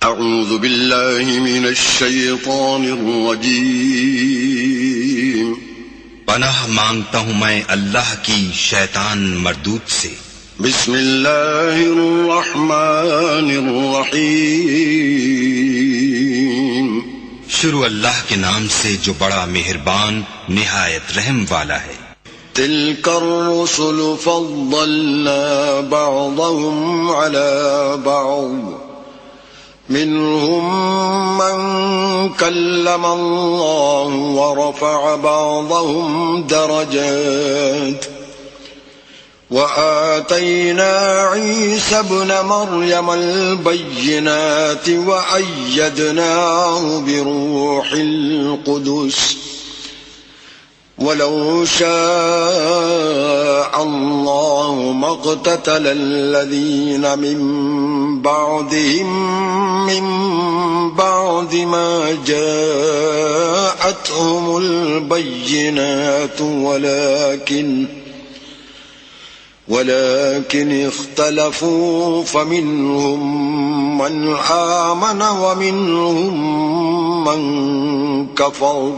اعوذ باللہ من الشیطان الرجیم پناہ مانگتا ہوں میں اللہ کی شیطان مردود سے۔ بسم اللہ الرحمن الرحیم شروع اللہ کے نام سے جو بڑا مہربان نہایت رحم والا ہے۔ تلک الرسل فضلنا بعضهم على بعض منهم من كلم الله ورفع بعضهم درجات وآتينا عيسى ابن مريم البينات وأيدناه بروح القدس ولو شاء الله ما اقتتل الذين من بعد ما جاءتهم البينات ولكن اختلفوا فمنهم من آمن ومنهم من كفر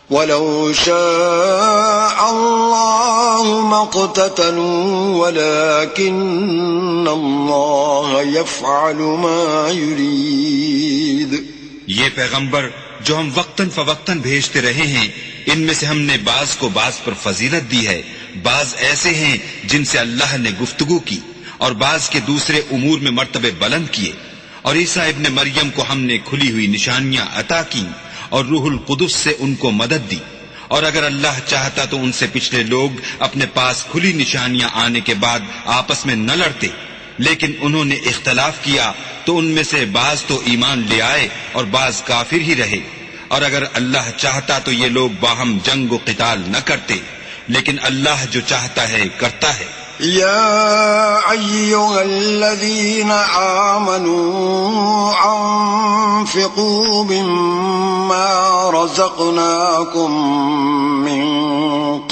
ولو شاء الله ما اقتتلوا ولكن الله يفعل ما يريد۔ یہ پیغمبر جو ہم وقتاً فوقتاً بھیجتے رہے ہیں، ان میں سے ہم نے بعض کو بعض پر فضیلت دی ہے، بعض ایسے ہیں جن سے اللہ نے گفتگو کی، اور بعض کے دوسرے امور میں مرتبے بلند کیے، اور عیسیٰ ابن مریم کو ہم نے کھلی ہوئی نشانیاں عطا کی اور روح القدس سے ان کو مدد دی، اور اگر اللہ چاہتا تو ان سے پچھلے لوگ اپنے پاس کھلی نشانیاں آنے کے بعد آپس میں نہ لڑتے، لیکن انہوں نے اختلاف کیا تو ان میں سے بعض تو ایمان لے آئے اور بعض کافر ہی رہے، اور اگر اللہ چاہتا تو یہ لوگ باہم جنگ و قتال نہ کرتے، لیکن اللہ جو چاہتا ہے کرتا ہے۔ يا أيها الذين آمنوا أنفقوا مما رزقناكم من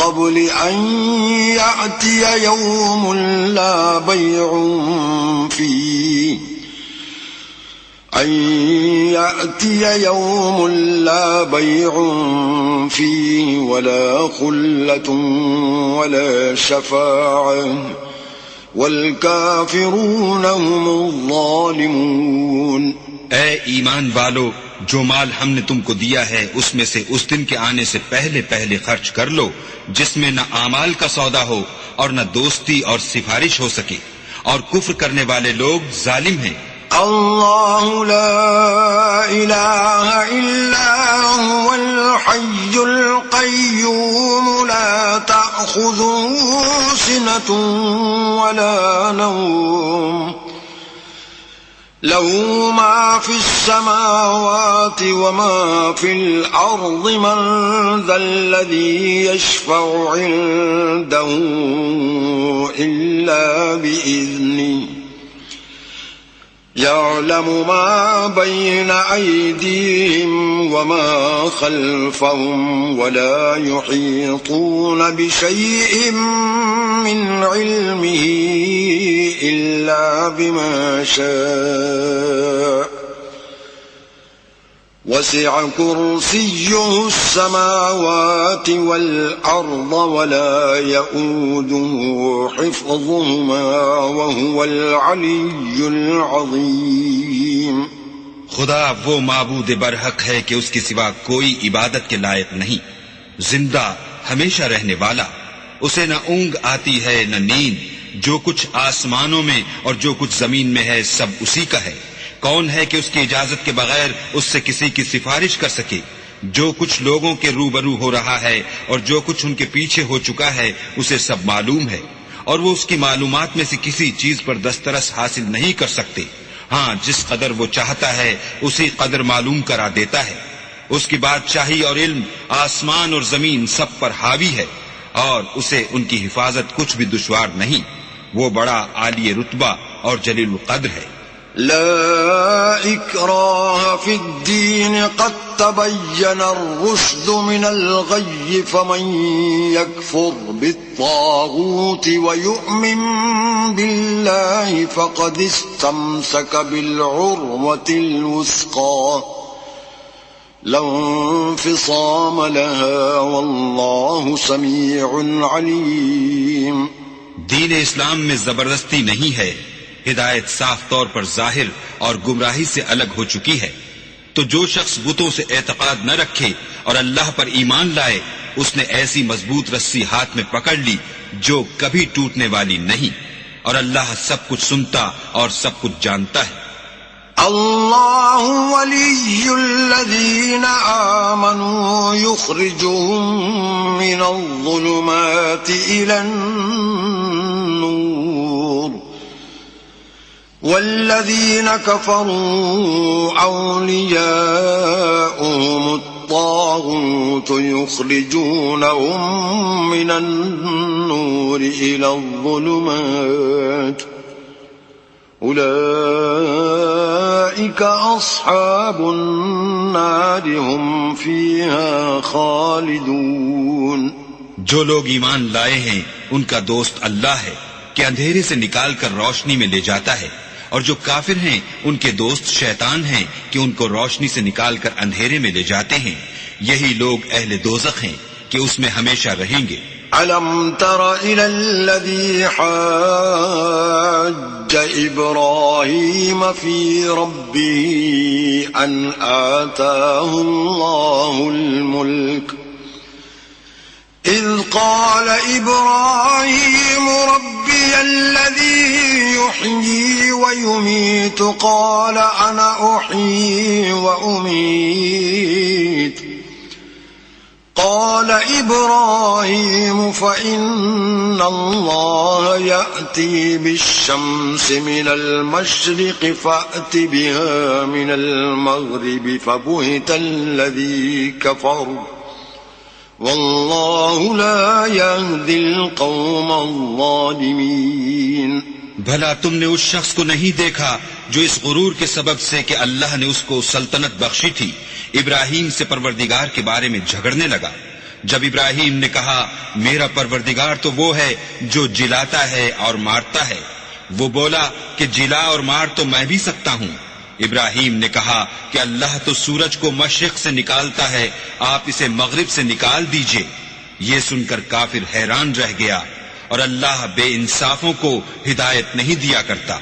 قبل أن يأتي يوم لا بيع فيه ولا خلة ولا شفاعة والكافرون هم الظالمون۔ اے ایمان والو، جو مال ہم نے تم کو دیا ہے اس میں سے اس دن کے آنے سے پہلے پہلے خرچ کر لو جس میں نہ اعمال کا سودا ہو اور نہ دوستی اور سفارش ہو سکے، اور کفر کرنے والے لوگ ظالم ہیں۔ اللہ لا الہ الا هو الحی القیوم لا تأخذه سنة ولا نوم له ما في السماوات وما في الأرض من ذا الذي يشفع عنده إلا بإذنه يعلم ما بين أيديهم وما خلفهم ولا يحيطون بشيء من علمه إلا بما شاء وسع كرسيه السماوات والأرض ولا يؤوده حفظهما وهو العلي العظيم۔ خدا وہ معبود برحق ہے کہ اس کے سوا کوئی عبادت کے لائق نہیں، زندہ ہمیشہ رہنے والا، اسے نہ اونگ آتی ہے نہ نیند، جو کچھ آسمانوں میں اور جو کچھ زمین میں ہے سب اسی کا ہے۔ کون ہے کہ اس کی اجازت کے بغیر اس سے کسی کی سفارش کر سکے؟ جو کچھ لوگوں کے روبرو ہو رہا ہے اور جو کچھ ان کے پیچھے ہو چکا ہے اسے سب معلوم ہے، اور وہ اس کی معلومات میں سے کسی چیز پر دسترس حاصل نہیں کر سکتے۔ ہاں، جس قدر وہ چاہتا ہے اسی قدر معلوم کرا دیتا ہے۔ اس کی بادشاہی اور علم آسمان اور زمین سب پر حاوی ہے، اور اسے ان کی حفاظت کچھ بھی دشوار نہیں۔ وہ بڑا عالی رتبہ اور جلیل القدر ہے۔ لا اکراہ فی الدین قد تبين الرشد من الغي فمن يكفر بالطاغوت ويؤمن بالله فقد استمسك بالعروة الوثقى لا انفصام لها والله سميع عليم. دین اسلام میں زبردستی نہیں ہے، ہدایت صاف طور پر ظاہر اور گمراہی سے الگ ہو چکی ہے. تو جو شخص بتوں سے اعتقاد نہ رکھے اور اللہ پر ایمان لائے، اس نے ایسی مضبوط رسی ہاتھ میں پکڑ لی جو کبھی ٹوٹنے والی نہیں، اور اللہ سب کچھ سنتا اور سب کچھ جانتا ہے. اللہ ولی الذین آمنوا یخرجهم من الظلمات الى النور والذین کفروا اولیاؤهم الطاغوت یخرجونهم من النور الى الظلمات اولئک اصحاب النار هم فیها خالدون. جو لوگ ایمان لائے ہیں ان کا دوست اللہ ہے کہ اندھیرے سے نکال کر روشنی میں لے جاتا ہے، اور جو کافر ہیں ان کے دوست شیطان ہیں کہ ان کو روشنی سے نکال کر اندھیرے میں لے جاتے ہیں. یہی لوگ اہل دوزخ ہیں کہ اس میں ہمیشہ رہیں گے. أَلَمْ تَرَ إِلَى الَّذِي حَاجَّ إِبْرَاهِيمَ فِي رَبِّهِ أَنْ آتَاهُ اللَّهُ الْمُلْكَ إِذْ قَالَ إِبْرَاهِيمُ رَبِّيَ الَّذِي يُحْيِي وَيُمِيتُ قَالَ أَنَا أُحْيِي وَأُمِيتُ قال إبراهيم فإن الله يأتي بالشمس من المشرق فأت بها من المغرب فبهت الذي كفر والله لا يهدي القوم الظالمين. بھلا تم نے اس شخص کو نہیں دیکھا جو اس غرور کے سبب سے کہ اللہ نے اس کو سلطنت بخشی تھی ابراہیم سے پروردگار کے بارے میں جھگڑنے لگا؟ جب ابراہیم نے کہا میرا پروردگار تو وہ ہے جو جلاتا ہے اور مارتا ہے، وہ بولا کہ جلا اور مار تو میں بھی سکتا ہوں. ابراہیم نے کہا کہ اللہ تو سورج کو مشرق سے نکالتا ہے، آپ اسے مغرب سے نکال دیجئے. یہ سن کر کافر حیران رہ گیا، اور اللہ بے انصافوں کو ہدایت نہیں دیا کرتا.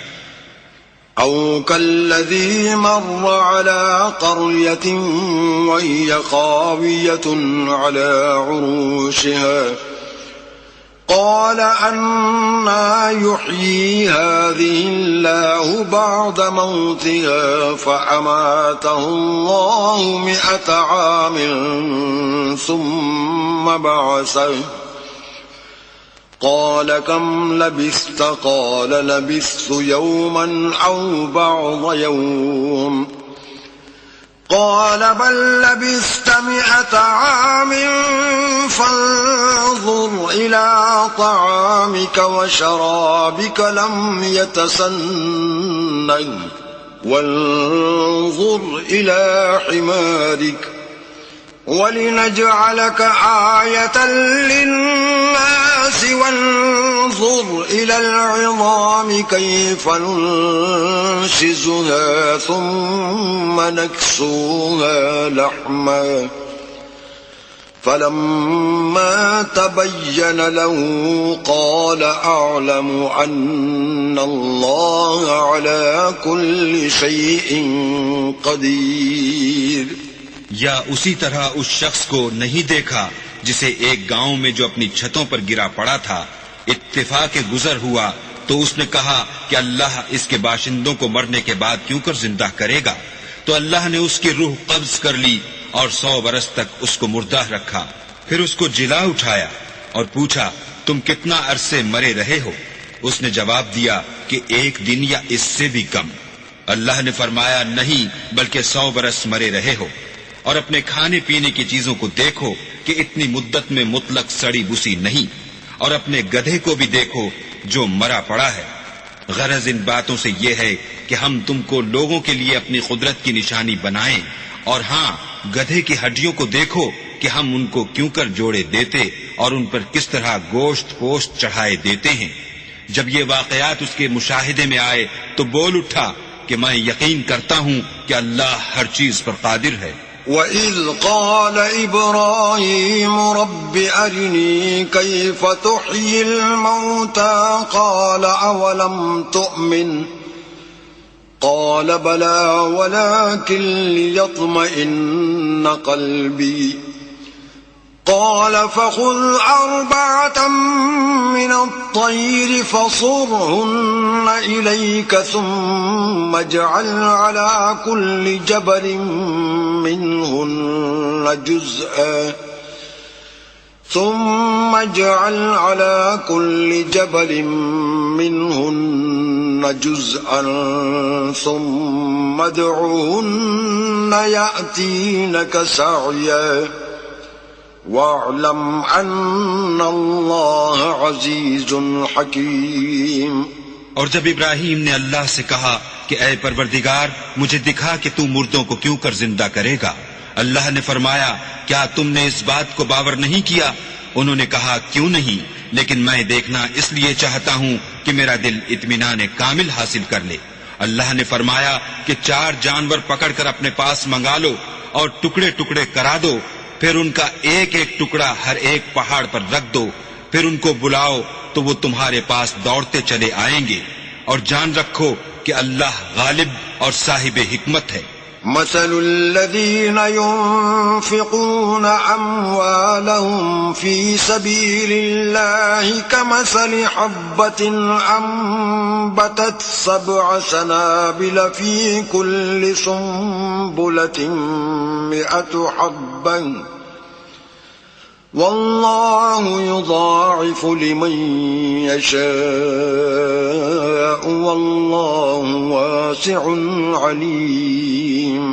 أو كالذي مر على قرية وهي خاوية على عروشها قال أنى يحيي هذه الله بعد موتها فأماته الله 100 عام ثم بعثه قال كم لبثت قال لبثت يوما أو بعض يوم قال بل لبثت 100 عام فانظر إلى طعامك وشرابك لم يتسنه وانظر إلى حمارك ولنجعلك آية للناس وانظر إلى العظام كيف ننشزها ثم نكسوها لحما فلما تبين له قال أعلم أن الله على كل شيء قدير. یا اسی طرح اس شخص کو نہیں دیکھا جسے ایک گاؤں میں جو اپنی چھتوں پر گرا پڑا تھا اتفاق گزر ہوا تو اس نے کہا کہ اللہ اس کے باشندوں کو مرنے کے بعد کیوں کر زندہ کرے گا؟ تو اللہ نے اس کی روح قبض کر لی اور 100 برس تک اس کو مردہ رکھا. پھر اس کو جلا اٹھایا اور پوچھا تم کتنا عرصے مرے رہے ہو؟ اس نے جواب دیا کہ 1 دن یا اس سے بھی کم. اللہ نے فرمایا نہیں بلکہ 100 برس مرے رہے ہو. اور اپنے کھانے پینے کی چیزوں کو دیکھو کہ اتنی مدت میں مطلق سڑی بسی نہیں، اور اپنے گدھے کو بھی دیکھو جو مرا پڑا ہے. غرض ان باتوں سے یہ ہے کہ ہم تم کو لوگوں کے لیے اپنی قدرت کی نشانی بنائیں، اور ہاں گدھے کی ہڈیوں کو دیکھو کہ ہم ان کو کیوں کر جوڑے دیتے اور ان پر کس طرح گوشت پوشت چڑھائے دیتے ہیں۔ جب یہ واقعات اس کے مشاہدے میں آئے تو بول اٹھا کہ میں یقین کرتا ہوں کہ اللہ ہر چیز پر قادر ہے۔ وَإِذْ قَالَ إِبْرَاهِيمُ رَبِّ أَرِنِي كَيْفَ تُحْيِي الْمَوْتَى قَالَ أَوَلَمْ تُؤْمِنْ قَالَ بَلَى وَلَكِنْ لِيَطْمَئِنَّ قَلْبِي قال فخذ 4 من الطير فصرهن إليك ثم اجعل على كل جبل منهن جزءا ثم ادعهن يأتينك سعيا وَاعْلَمْ أَنَّ اللَّهَ عَزِيزٌ حَكِيمٌ۔ اور جب ابراہیم نے اللہ سے کہا کہ اے پروردگار مجھے دکھا کہ تو مردوں کو کیوں کر زندہ کرے گا، اللہ نے فرمایا کیا تم نے اس بات کو باور نہیں کیا؟ انہوں نے کہا کیوں نہیں، لیکن میں دیکھنا اس لیے چاہتا ہوں کہ میرا دل اطمینان کامل حاصل کر لے۔ اللہ نے فرمایا کہ 4 جانور پکڑ کر اپنے پاس منگا لو اور ٹکڑے ٹکڑے کرا دو، پھر ان کا ایک ایک ٹکڑا ہر ایک پہاڑ پر رکھ دو، پھر ان کو بلاؤ تو وہ تمہارے پاس دوڑتے چلے آئیں گے، اور جان رکھو کہ اللہ غالب اور صاحب حکمت ہے۔ مثل الذين ينفقون أموالهم في سبيل الله كمثل حبة أنبتت 7 سنابل في كل سنبلة 100 حبة والله يضاعف لمن يشاء والله واسع عليم۔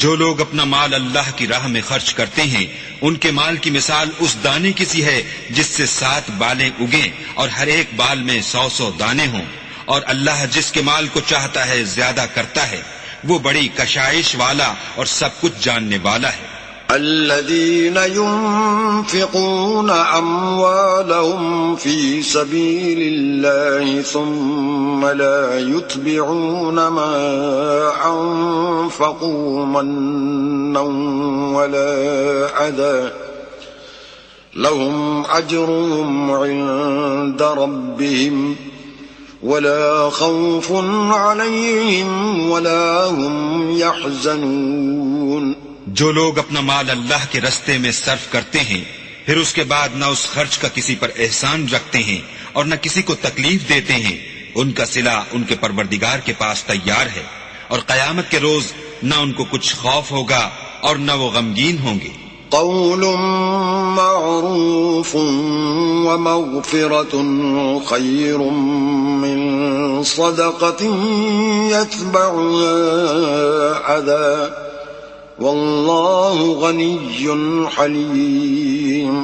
جو لوگ اپنا مال اللہ کی راہ میں خرچ کرتے ہیں ان کے مال کی مثال اس دانے کی سی ہے جس سے 7 بالیں اگیں اور ہر ایک بال میں 100 دانے ہوں، اور اللہ جس کے مال کو چاہتا ہے زیادہ کرتا ہے، وہ بڑی کشائش والا اور سب کچھ جاننے والا ہے۔ الذين ينفقون أموالهم في سبيل الله ثم لا يتبعون ما أنفقوا منا ولا أذى لهم أجرهم عند ربهم ولا خوف عليهم ولا هم يحزنون۔ جو لوگ اپنا مال اللہ کے رستے میں صرف کرتے ہیں پھر اس کے بعد نہ اس خرچ کا کسی پر احسان رکھتے ہیں اور نہ کسی کو تکلیف دیتے ہیں، ان کا صلہ ان کے پروردگار کے پاس تیار ہے، اور قیامت کے روز نہ ان کو کچھ خوف ہوگا اور نہ وہ غمگین ہوں گے۔ قول معروف ومغفرة خير من صدقة يتبعها أذى واللہ غنی حلیم۔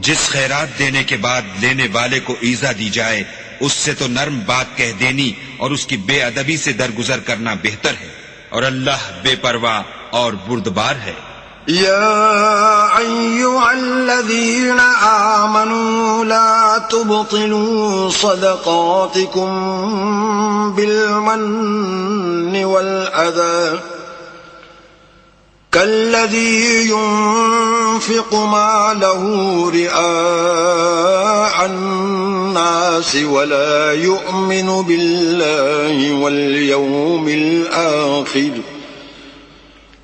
جس خیرات دینے کے بعد لینے والے کو ایذا دی جائے اس سے تو نرم بات کہہ دینی اور اس کی بے ادبی سے درگزر کرنا بہتر ہے، اور اللہ بے پرواہ اور بردبار ہے۔ یا ایھا الذین آمنوا لا تبطلوا صدقاتکم بالمن والأذى كالذي ينفق ماله رئاء الناس ولا يؤمن بالله واليوم الآخر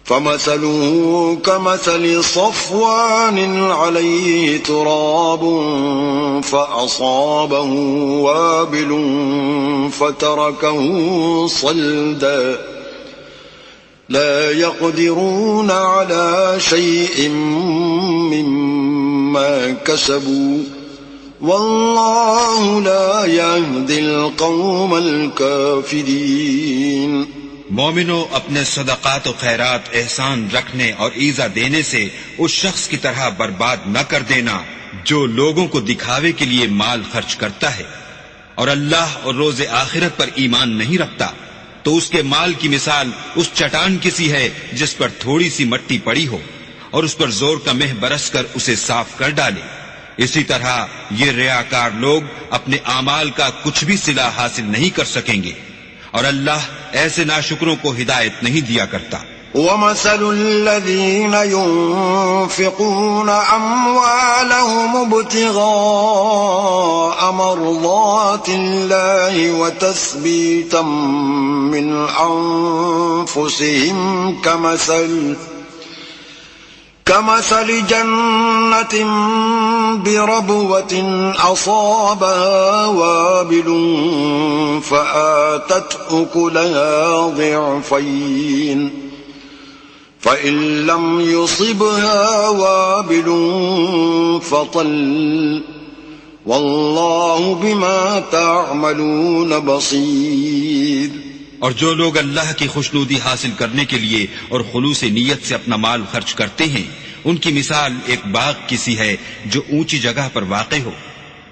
فمثله كمثل صفوان عليه تراب فأصابه وابل فتركه صلدا لا يقدرون على شيء مما كسبوا والله لا يهدي القوم الكافرين۔ مومنو اپنے صدقات و خیرات احسان رکھنے اور ایذا دینے سے اس شخص کی طرح برباد نہ کر دینا جو لوگوں کو دکھاوے کے لیے مال خرچ کرتا ہے اور اللہ اور روز آخرت پر ایمان نہیں رکھتا، تو اس کے مال کی مثال اس چٹان کی سی ہے جس پر تھوڑی سی مٹی پڑی ہو، اور اس پر زور کا مہ برس کر اسے صاف کر ڈالے. اسی طرح یہ ریاکار لوگ اپنے اعمال کا کچھ بھی صلہ حاصل نہیں کر سکیں گے، اور اللہ ایسے ناشکروں کو ہدایت نہیں دیا کرتا. ومثل الذين ينفقون أموالهم ابتغاء مرضات الله وتثبيتا من أنفسهم كمثل جنة بربوة أصابها وابل فآتت أكلها ضعفين فإن لم يصبها وابل فطل والله بما تعملون بصير. اور جو لوگ اللہ کی خوشنودی حاصل کرنے کے لیے اور خلوص نیت سے اپنا مال خرچ کرتے ہیں، ان کی مثال ایک باغ کی سی ہے جو اونچی جگہ پر واقع ہو.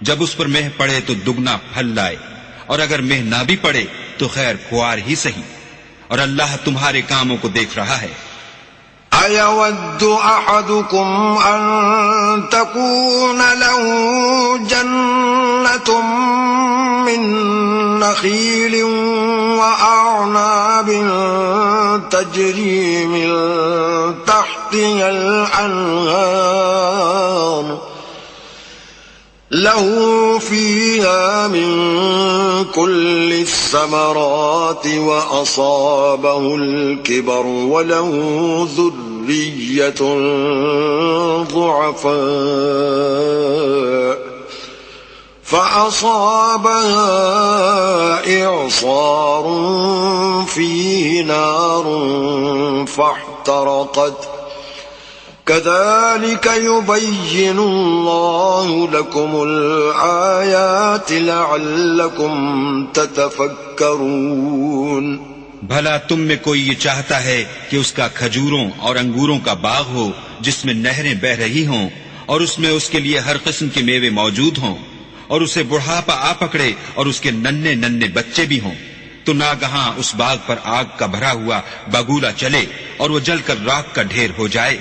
جب اس پر مہ پڑے تو دگنا پھل لائے، اور اگر مہ نہ بھی پڑے تو خیر خوار ہی سہی، اور اللہ تمہارے کاموں کو دیکھ رہا ہے. أَيَوَدُّ أَحَدُكُمْ أَن تَكُونَ لَهُ جَنَّةٌ مِّن نَّخِيلٍ وَأَعْنَابٍ تَجْرِي مِن تَحْتِهَا الْأَنْهَارُ له فيها من كل الثمرات وأصابه الكبر وله ذرية ضعفاء فأصابها إعصار فيه نار فاحترقت كذلك يبين الله لكم الآيات لعلكم تتفكرون. بھلا تم میں کوئی یہ چاہتا ہے کہ اس کا کھجوروں اور انگوروں کا باغ ہو جس میں نہریں بہ رہی ہوں اور اس میں اس کے لیے ہر قسم کے میوے موجود ہوں، اور اسے بڑھاپا آ پکڑے اور اس کے ننھے ننھے بچے بھی ہوں، تو ناگہاں اس باغ پر آگ کا بھرا ہوا بگولا چلے اور وہ جل کر راکھ کا ڈھیر ہو جائے.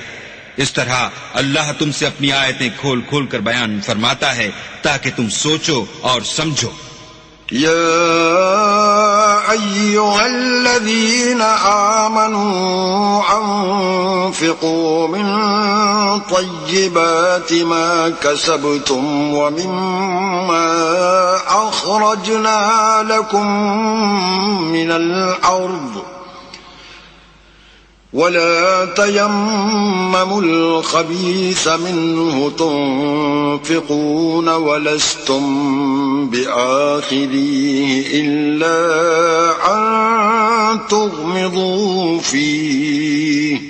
اس طرح اللہ تم سے اپنی آیتیں کھول کھول کر بیان فرماتا ہے تاکہ تم سوچو اور سمجھو. يا أيها الذين آمنوا أنفقوا من طيبات ما كسبتم ومما أخرجنا لكم من الأرض ولا تيمموا الخبيث منه تنفقون ولستم بآخذيه إلا أن تغمضوا فيه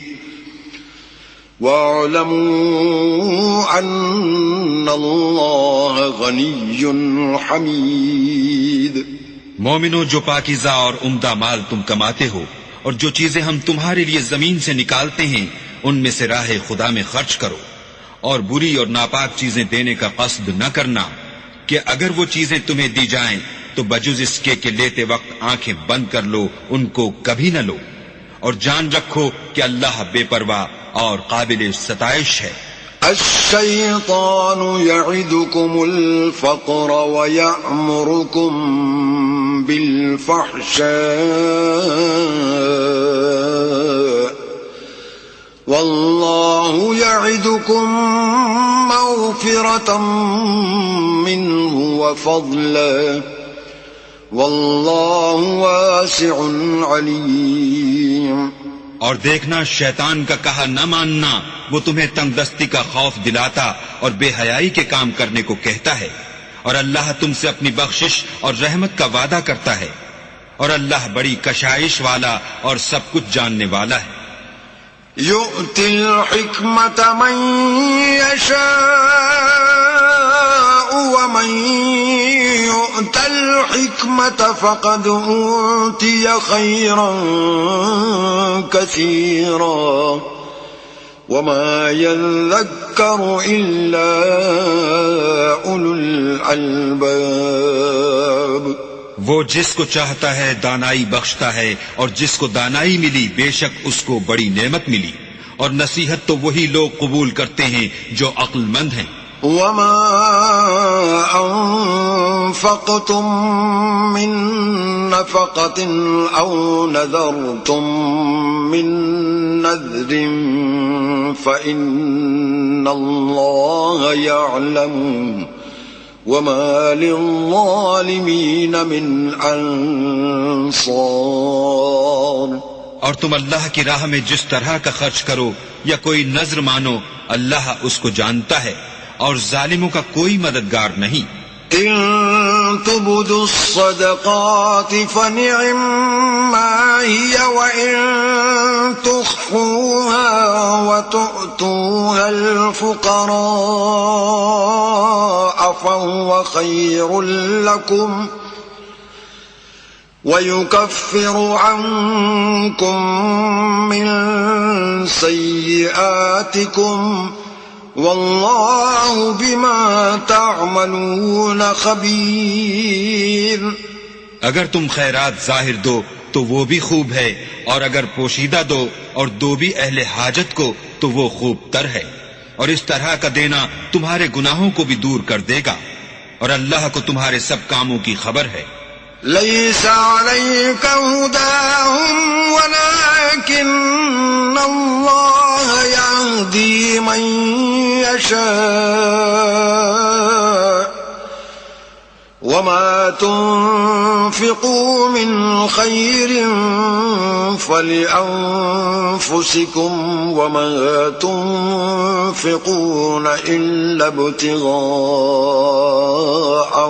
واعلموا أن الله غني حميد. مومنو، جو پاکیزہ اور عمدہ مال تم کماتے ہو اور جو چیزیں ہم تمہارے لیے زمین سے نکالتے ہیں ان میں سے راہ خدا میں خرچ کرو، اور بری اور ناپاک چیزیں دینے کا قصد نہ کرنا کہ اگر وہ چیزیں تمہیں دی جائیں تو بجز اس کے کہ لیتے وقت آنکھیں بند کر لو ان کو کبھی نہ لو، اور جان رکھو کہ اللہ بے پرواہ اور قابل ستائش ہے. الشيطان يعدكم الفقر ويأمركم بالفحشاء والله يعدكم مغفرة منه وفضلا والله واسع عليم. اور دیکھنا، شیطان کا کہا نہ ماننا وہ تمہیں تنگ دستی کا خوف دلاتا اور بے حیائی کے کام کرنے کو کہتا ہے، اور اللہ تم سے اپنی بخشش اور رحمت کا وعدہ کرتا ہے، اور اللہ بڑی کشائش والا اور سب کچھ جاننے والا ہے. يؤتي الحكمة من يشاء ومن يؤت الحكمة فقد أوتي خيرا كثيرا وما يذكر إلا أولو الألباب. وہ جس کو چاہتا ہے دانائی بخشتا ہے، اور جس کو دانائی ملی بے شک اس کو بڑی نعمت ملی، اور نصیحت تو وہی لوگ قبول کرتے ہیں جو عقل مند ہیں۔ وما أنفقتم من نفقة أو نذرتم من نذر فإن الله يعلم وما للظالمين من أنصار۔ اور تم اللہ کی راہ میں جس طرح کا خرچ کرو یا کوئی نذر مانو، اللہ اس کو جانتا ہے اور ظالموں کا کوئی مددگار نہیں۔ إن تبدوا الصدقات فنعما هي وإن تخفوها وتؤتوها الفقراء فهو خير لكم ويكفر عنكم من سيئاتكم واللہ بما تعملون خبیر۔ اگر تم خیرات ظاہر دو تو وہ بھی خوب ہے، اور اگر پوشیدہ دو اور دو بھی اہل حاجت کو تو وہ خوب تر ہے، اور اس طرح کا دینا تمہارے گناہوں کو بھی دور کر دے گا، اور اللہ کو تمہارے سب کاموں کی خبر ہے۔ ليس عليك هداهم ولكن الله يهدي من يشاء وما تنفقوا من خير فلأنفسكم وما تنفقون إلا ابتغاء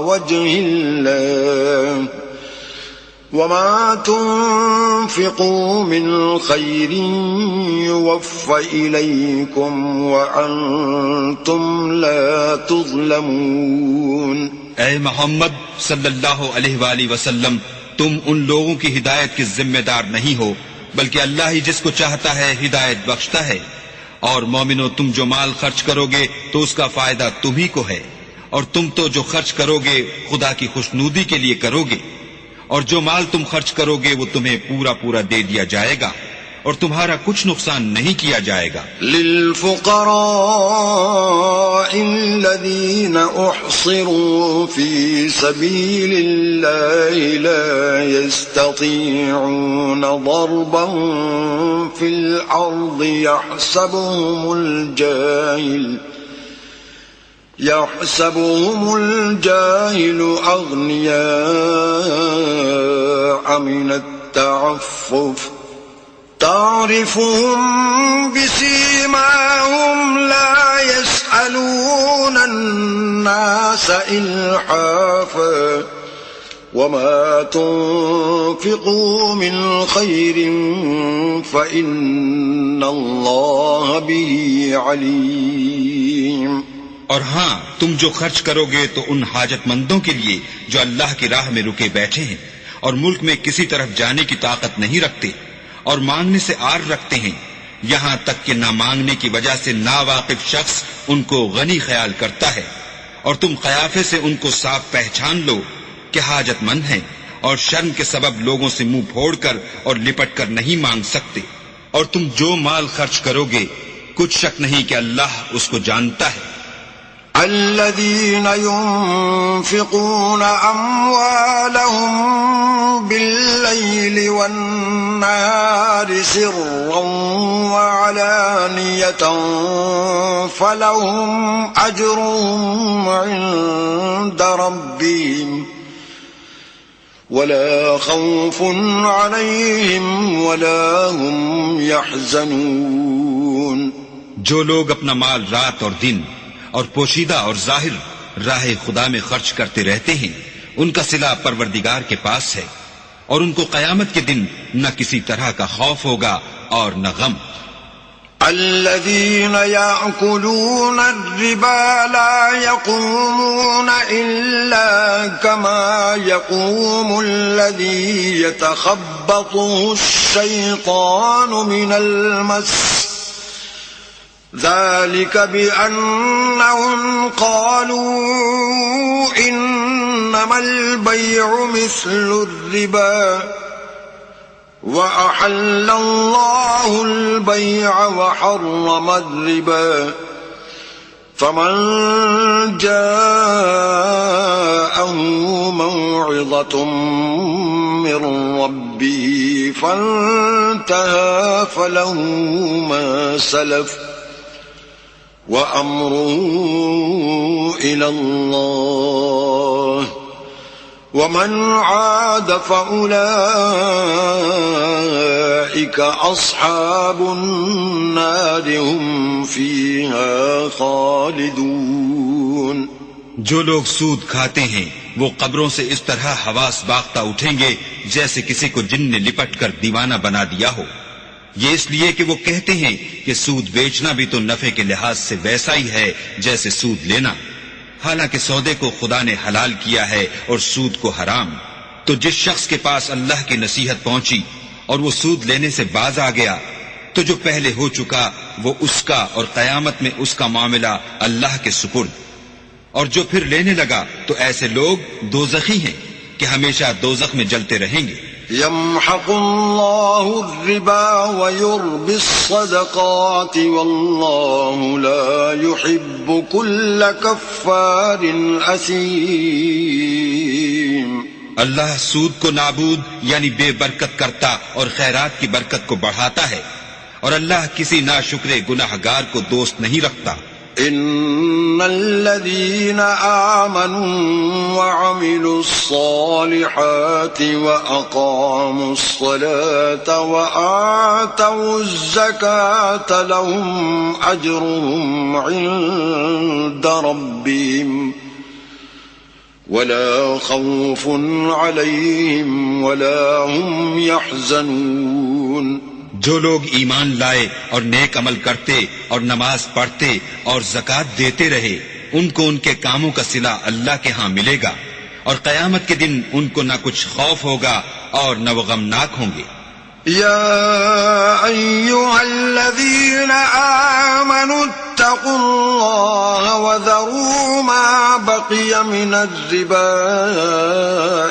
وجه الله وما تنفقوا من خير يوفى إليكم وأنتم لا تظلمون۔ اے محمد صلی اللہ علیہ وآلہ وسلم، تم ان لوگوں کی ہدایت کے ذمہ دار نہیں ہو، بلکہ اللہ ہی جس کو چاہتا ہے ہدایت بخشتا ہے۔ اور مومنو، تم جو مال خرچ کرو گے تو اس کا فائدہ تمہیں کو ہے، اور تم تو جو خرچ کرو گے خدا کی خوشنودی کے لیے کرو گے، اور جو مال تم خرچ کرو گے وہ تمہیں پورا پورا دے دیا جائے گا، اور تمہارا کچھ نقصان نہیں کیا جائے گا۔ للفقراء الذين احصروا في سبيل الله لا يستطيعون ضربا في الأرض يحسبهم الجاهل أغنياء من التعفف تعرفهم بسيماهم لا يسألون الناس إلحافا وما تنفقوا من خير فإن الله به عليم۔ اور ہاں، تم جو خرچ کرو گے تو ان حاجت مندوں کے لیے جو اللہ کی راہ میں رکے بیٹھے ہیں اور ملک میں کسی طرف جانے کی طاقت نہیں رکھتے اور مانگنے سے آر رکھتے ہیں، یہاں تک کہ نہ مانگنے کی وجہ سے ناواقف شخص ان کو غنی خیال کرتا ہے، اور تم قیافے سے ان کو صاف پہچان لو کہ حاجت مند ہیں، اور شرم کے سبب لوگوں سے منہ پھوڑ کر اور لپٹ کر نہیں مانگ سکتے۔ اور تم جو مال خرچ کرو گے کچھ شک نہیں کہ اللہ اس کو جانتا ہے۔ الذين ينفقون أموالهم بالليل والنهار سرا وعلانية فلهم أجرهم عند ربهم ولا خوف عليهم ولا هم يحزنون۔ جو لوگ اپنا مال رات اور دن اور پوشیدہ اور ظاہر راہ خدا میں خرچ کرتے رہتے ہیں، ان کا صلہ پروردگار کے پاس ہے، اور ان کو قیامت کے دن نہ کسی طرح کا خوف ہوگا اور نہ غم۔ الذين يأكلون الربا لا يقومون إلا كما يقوم الذي يتخبطه الشيطان من المس ذلك بأنهم قالوا إنما البيع مثل الربا وأحل الله البيع البيع وحرم الربا فمن جاءه موعظة من ربه فانتهى فله ما سلف وأمره إلى الله ومن عاد فأولئك أصحاب النار هم فيها خالدون۔ جو لوگ سود کھاتے ہیں وہ قبروں سے اس طرح حواس باختہ اٹھیں گے جیسے کسی کو جن نے لپٹ کر دیوانہ بنا دیا ہو۔ یہ اس لیے کہ وہ کہتے ہیں کہ سود بیچنا بھی تو نفع کے لحاظ سے ویسا ہی ہے جیسے سود لینا، حالانکہ سودے کو خدا نے حلال کیا ہے اور سود کو حرام۔ تو جس شخص کے پاس اللہ کی نصیحت پہنچی اور وہ سود لینے سے باز آ گیا تو جو پہلے ہو چکا وہ اس کا اور قیامت میں اس کا معاملہ اللہ کے سپرد۔ اور جو پھر لینے لگا تو ایسے لوگ دوزخی ہیں کہ ہمیشہ دوزخ میں جلتے رہیں گے۔ يمحق الله الربا ويربي الصدقات والله لا يحب كل كفار أثيم۔ اللہ سود کو نابود یعنی بے برکت کرتا اور خیرات کی برکت کو بڑھاتا ہے، اور اللہ کسی ناشکر گناہگار کو دوست نہیں رکھتا۔ ان الذين آمنوا وعملوا الصالحات واقاموا الصلاة وآتوا الزكاة لهم اجرهم عند ربهم ولا خوف عليهم ولا هم يحزنون۔ جو لوگ ایمان لائے اور نیک عمل کرتے اور نماز پڑھتے اور زکوٰۃ دیتے رہے ان کو ان کے کاموں کا صلہ اللہ کے ہاں ملے گا، اور قیامت کے دن ان کو نہ کچھ خوف ہوگا اور نہ وہ غمناک ہوں گے۔ يا أيها الذين آمنوا اتقوا الله وذروا ما بقي من الربا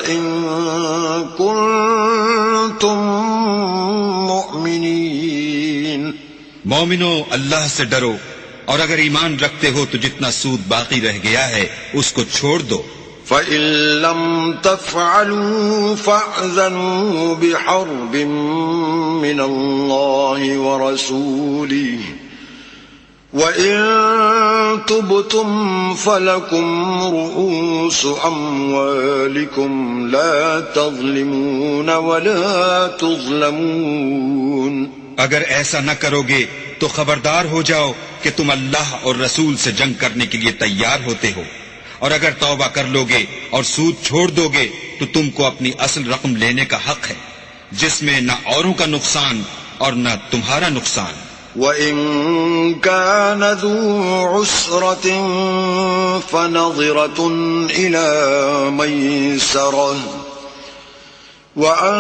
إن كنتم مؤمنين۔ مومنو، اللہ سے ڈرو، اور اگر ایمان رکھتے ہو تو جتنا سود باقی رہ گیا ہے اس کو چھوڑ دو۔ فَإِن لَّمْ تَفْعَلُوا فَأْذَنُوا بِحَرْبٍ مِّنَ اللَّهِ وَرَسُولِهِ وَإِن تُبْتُمْ فَلَكُمْ رُءُوسُ أَمْوَالِكُمْ لَا تَظْلِمُونَ وَلَا تُظْلَمُونَ۔ اگر ایسا نہ کرو گے تو خبردار ہو جاؤ کہ تم اللہ اور رسول سے جنگ کرنے کے لیے تیار ہوتے ہو، اور اگر توبہ کر لو گے اور سود چھوڑ دو گے تو تم کو اپنی اصل رقم لینے کا حق ہے، جس میں نہ اوروں کا نقصان اور نہ تمہارا نقصان۔ وَإِن كَانَ ذُو عُسْرَةٍ فَنَظِرَةٌ إِلَى مَيْسَرَةٍ وَأَن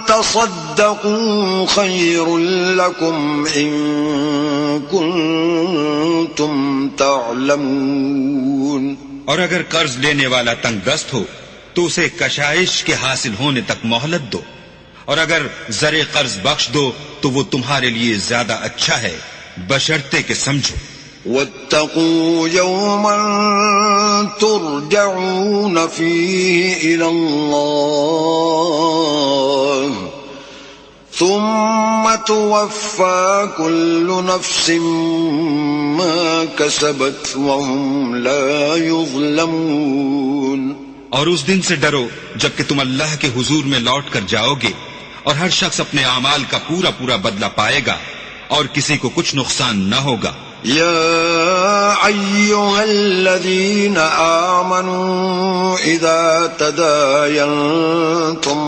تَصَدَّقُوا خَيْرٌ لَّكُمْ إِن كُنتُمْ تَعْلَمُونَ۔ اور اگر قرض لینے والا تنگ دست ہو تو اسے کشائش کے حاصل ہونے تک مہلت دو، اور اگر زر قرض بخش دو تو وہ تمہارے لیے زیادہ اچھا ہے، بشرطے کہ سمجھو۔ وَاتَّقُوا يَوْمًا تُرْجَعُونَ فِيهِ إِلَى اللَّهِ ثُمَّ تُوَفَّى كُلُّ نَفْسٍ مَا كَسَبَتْ وَهُمْ لَا يُظْلَمُونَ۔ اور اس دن سے ڈرو جب کہ تم اللہ کے حضور میں لوٹ کر جاؤ گے، اور ہر شخص اپنے اعمال کا پورا پورا بدلہ پائے گا، اور کسی کو کچھ نقصان نہ ہوگا۔ يا أيها الذين آمنوا إذا تداينتم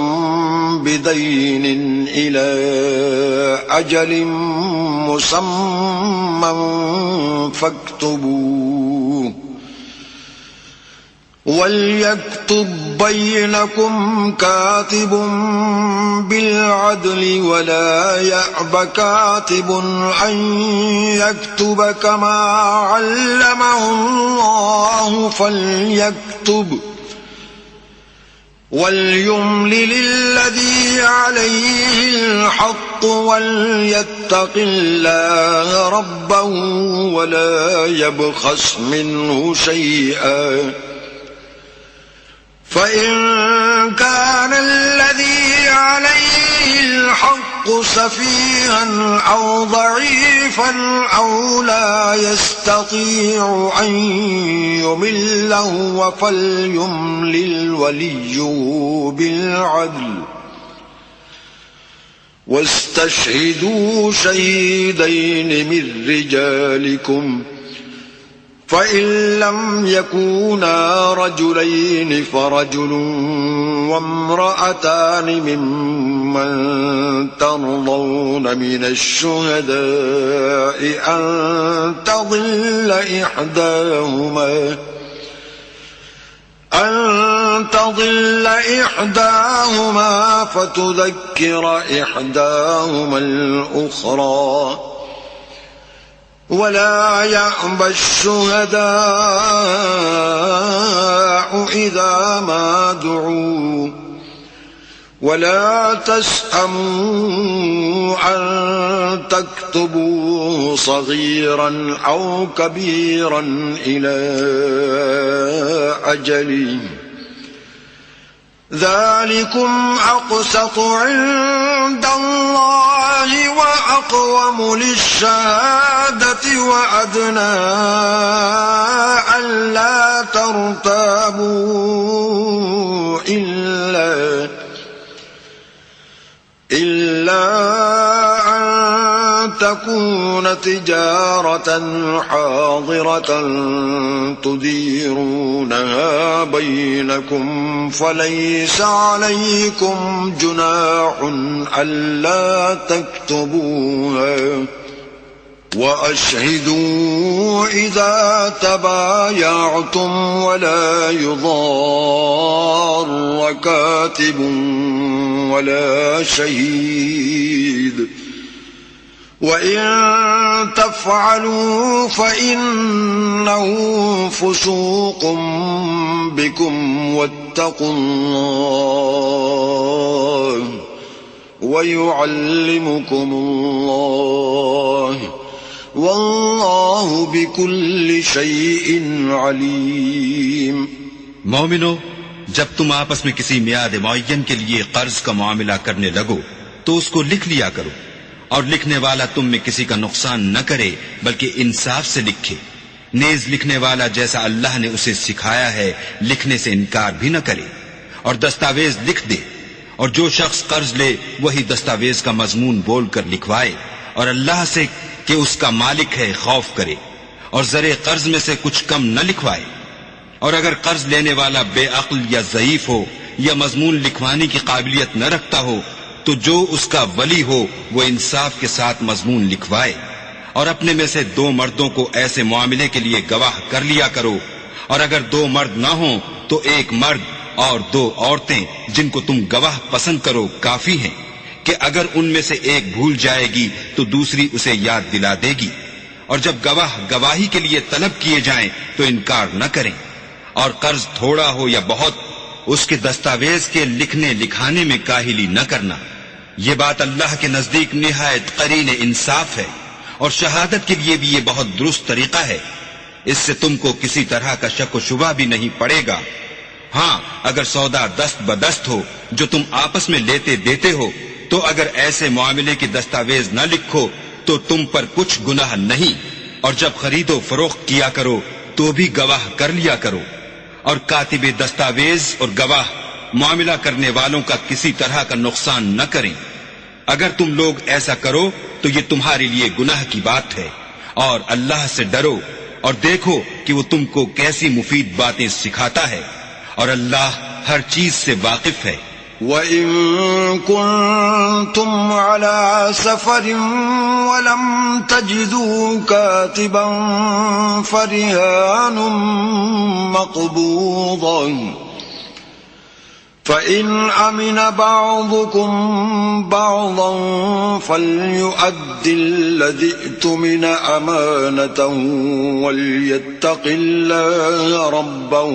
بدين إلى أجل مسمى فاكتبوه وَلْيَكْتُبْ بَيْنَكُمْ كَاتِبٌ بِالْعَدْلِ وَلَا يَأْبَ كَاتِبٌ أَنْ يَكْتُبَ كَمَا عَلَّمَهُ اللَّهُ فَلْيَكْتُبْ وَلْيُمْلِلِ الَّذِي عَلَيْهِ الْحَقُّ وليتق الله ربه ولا يبخس منه شيئا فإن كان الذي عليه الحق سفيها أو ضعيفا أو لا يستطيع أن يمل هو فليملل وليه بالعدل واستشهدوا شهيدين من رجالكم فإن لم يكونا رجلين فرجل وامرأتان ممن ترضون من الشهداء أن تضل إحداهما فتذكر إحداهما الأخرى ولا يأبى الشهداء إذا ما دعوا ولا تسأموا أن تكتبوه صغيرا أو كبيرا إلى أجله ذلكم أقسط عند الله وأقوم للشهادة وأدنى ألا ترتابوا إلا أن تكون تجارة حاضرة تديرونها بينكم فليس عليكم جناح ألا تكتبوها وأشهدوا إذا تبايعتم ولا يضار كاتب ولا شهيد وإن تفعلوا فإنه فسوق بكم واتقوا الله ويعلمكم الله والله بكل شيء عليم. مومنو، جب تم آپس میں کسی میعاد معین کے لیے قرض کا معاملہ کرنے لگو تو اس کو لکھ لیا کرو، اور لکھنے والا تم میں کسی کا نقصان نہ کرے بلکہ انصاف سے لکھے. نیز لکھنے والا جیسا اللہ نے اسے سکھایا ہے لکھنے سے انکار بھی نہ کرے، اور دستاویز لکھ دے، اور جو شخص قرض لے وہی دستاویز کا مضمون بول کر لکھوائے، اور اللہ سے کہ اس کا مالک ہے خوف کرے، اور زر قرض میں سے کچھ کم نہ لکھوائے. اور اگر قرض لینے والا بے عقل یا ضعیف ہو یا مضمون لکھوانے کی قابلیت نہ رکھتا ہو تو جو اس کا ولی ہو وہ انصاف کے ساتھ مضمون لکھوائے. اور اپنے میں سے 2 مردوں کو ایسے معاملے کے لیے گواہ کر لیا کرو، اور اگر 2 مرد نہ ہوں تو 1 مرد اور 2 عورتیں جن کو تم گواہ پسند کرو کافی ہیں، کہ اگر ان میں سے ایک بھول جائے گی تو دوسری اسے یاد دلا دے گی. اور جب گواہ گواہی کے لیے طلب کیے جائیں تو انکار نہ کریں. اور قرض تھوڑا ہو یا بہت اس کے دستاویز کے لکھنے لکھانے میں کاہلی نہ کرنا. یہ بات اللہ کے نزدیک نہایت قرین انصاف ہے، اور شہادت کے لیے بھی یہ بہت درست طریقہ ہے. اس سے تم کو کسی طرح کا شک و شبہ بھی نہیں پڑے گا. ہاں، اگر سودا دست بدست ہو جو تم آپس میں لیتے دیتے ہو تو اگر ایسے معاملے کی دستاویز نہ لکھو تو تم پر کچھ گناہ نہیں. اور جب خرید و فروخت کیا کرو تو بھی گواہ کر لیا کرو، اور کاتب دستاویز اور گواہ معاملہ کرنے والوں کا کسی طرح کا نقصان نہ کریں. اگر تم لوگ ایسا کرو تو یہ تمہارے لیے گناہ کی بات ہے. اور اللہ سے ڈرو اور دیکھو کہ وہ تم کو کیسی مفید باتیں سکھاتا ہے، اور اللہ ہر چیز سے واقف ہے. وَإِن كُنتُمْ عَلَى سَفَرٍ وَلَمْ تَجِدُوا كَاتِبًا فَرِهَانٌ مَّقْبُوضٌ فَإِنْ أَمِنَ بَعْضُكُمْ بَعْضًا فَلْيُؤَدِّ الَّذِي اؤْتُمِنَ أَمَانَتَهُ وَلْيَتَّقِ اللَّهَ رَبَّهُ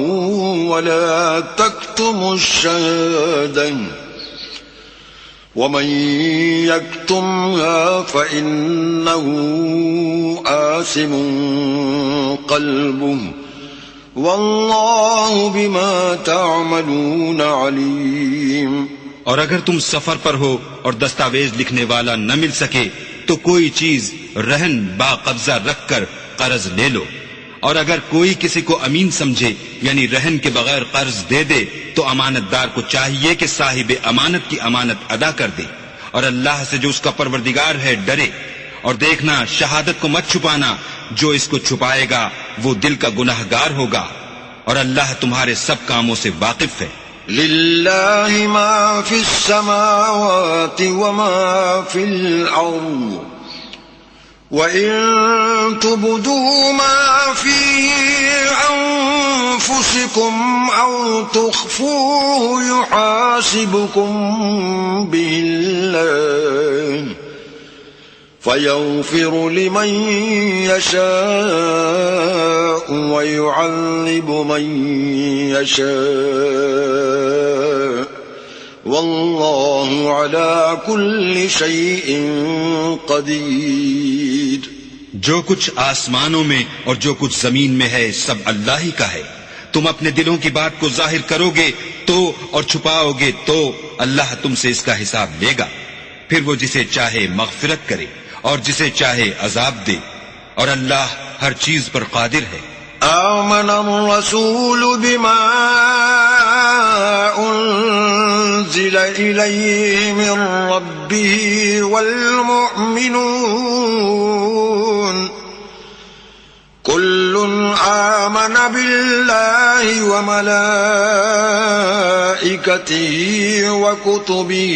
وَلَا تَكْتُمُوا الشَّهَادَةَ ومن يكتمها فإنه آثم قلبه والله بما تعملون عليم۔ اور اگر تم سفر پر ہو اور دستاویز لکھنے والا نہ مل سکے تو کوئی چیز رہن با قبضہ رکھ کر قرض لے لو، اور اگر کوئی کسی کو امین سمجھے یعنی رہن کے بغیر قرض دے دے تو امانت دار کو چاہیے کہ صاحب امانت کی امانت ادا کر دے، اور اللہ سے جو اس کا پروردگار ہے ڈرے، اور دیکھنا شہادت کو مت چھپانا، جو اس کو چھپائے گا وہ دل کا گناہگار ہوگا، اور اللہ تمہارے سب کاموں سے واقف ہے۔ للہ ما فی السماوات وما فی الارض وَإِن تُبْدُوا مَا فِي أَنفُسِكُمْ أَوْ تُخْفُوهُ يُحَاسِبْكُم بِهِ اللَّهُ فَيَغْفِرُ لِمَن يَشَاءُ وَيُعَذِّبُ مَن يَشَاءُ واللہ علی کل شیء قدیر۔ جو کچھ آسمانوں میں اور جو کچھ زمین میں ہے سب اللہ ہی کا ہے، تم اپنے دلوں کی بات کو ظاہر کرو گے تو اور چھپاؤ گے تو اللہ تم سے اس کا حساب لے گا، پھر وہ جسے چاہے مغفرت کرے اور جسے چاہے عذاب دے، اور اللہ ہر چیز پر قادر ہے۔ آمن الرسول بما انزل الیہ من ربہ والمؤمنون کل آمن باللہ وملائکتہ وکتبہ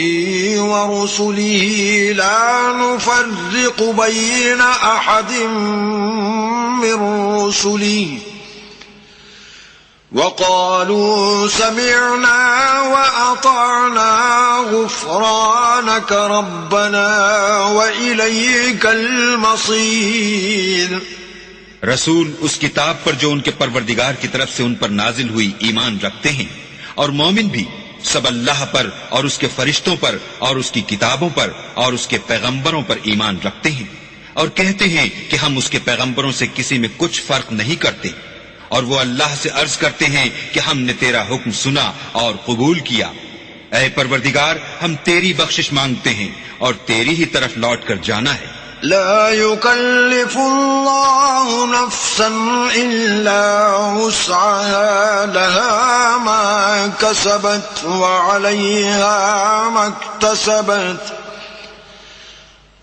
ورسلہ لا نفرق بین احد من رسلہ وقالوا سمعنا وأطعنا غفرانك ربنا وإليك المصير۔ رسول اس کتاب پر جو ان کے پروردگار کی طرف سے ان پر نازل ہوئی ایمان رکھتے ہیں، اور مومن بھی سب اللہ پر اور اس کے فرشتوں پر اور اس کی کتابوں پر اور اس کے پیغمبروں پر ایمان رکھتے ہیں، اور کہتے ہیں کہ ہم اس کے پیغمبروں سے کسی میں کچھ فرق نہیں کرتے، اور وہ اللہ سے عرض کرتے ہیں کہ ہم نے تیرا حکم سنا اور قبول کیا۔ اے پروردگار، ہم تیری بخشش مانگتے ہیں اور تیری ہی طرف لوٹ کر جانا ہے۔ لا يكلف الله نفسا إلا وسعها لها ما كسبت وعليها ما اكتسبت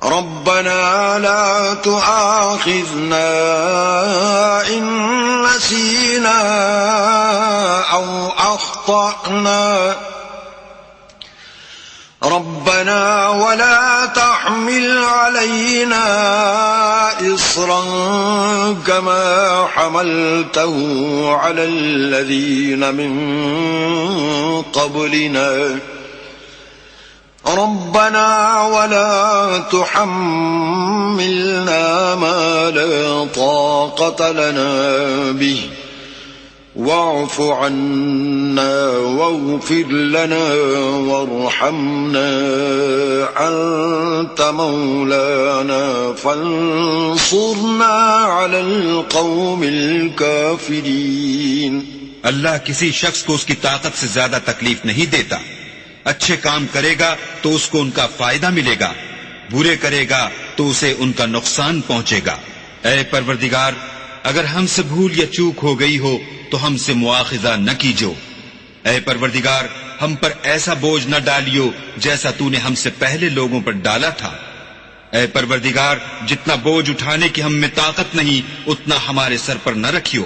ربنا لا تؤاخذنا إن نسينا أو أخطأنا ربنا ولا تحمل علينا إصرا كما حملته على الذين من قبلنا ربنا ولا تحملنا ما لا طاقة لنا به واعف عنا واغفر لنا وارحمنا أنت مولانا فانصرنا على القوم الكافرين۔ اللہ کسی شخص کو اس کی طاقت سے زیادہ تکلیف نہیں دیتا، اچھے کام کرے گا تو اس کو ان کا فائدہ ملے گا، برے کرے گا تو اسے ان کا نقصان پہنچے گا۔ اے پروردگار، اگر ہم سے بھول یا چوک ہو گئی ہو تو ہم سے مواخذہ نہ کیجو۔ اے پروردگار، ہم پر ایسا بوجھ نہ ڈالیو جیسا تو نے ہم سے پہلے لوگوں پر ڈالا تھا۔ اے پروردگار، جتنا بوجھ اٹھانے کی ہم میں طاقت نہیں اتنا ہمارے سر پر نہ رکھیو،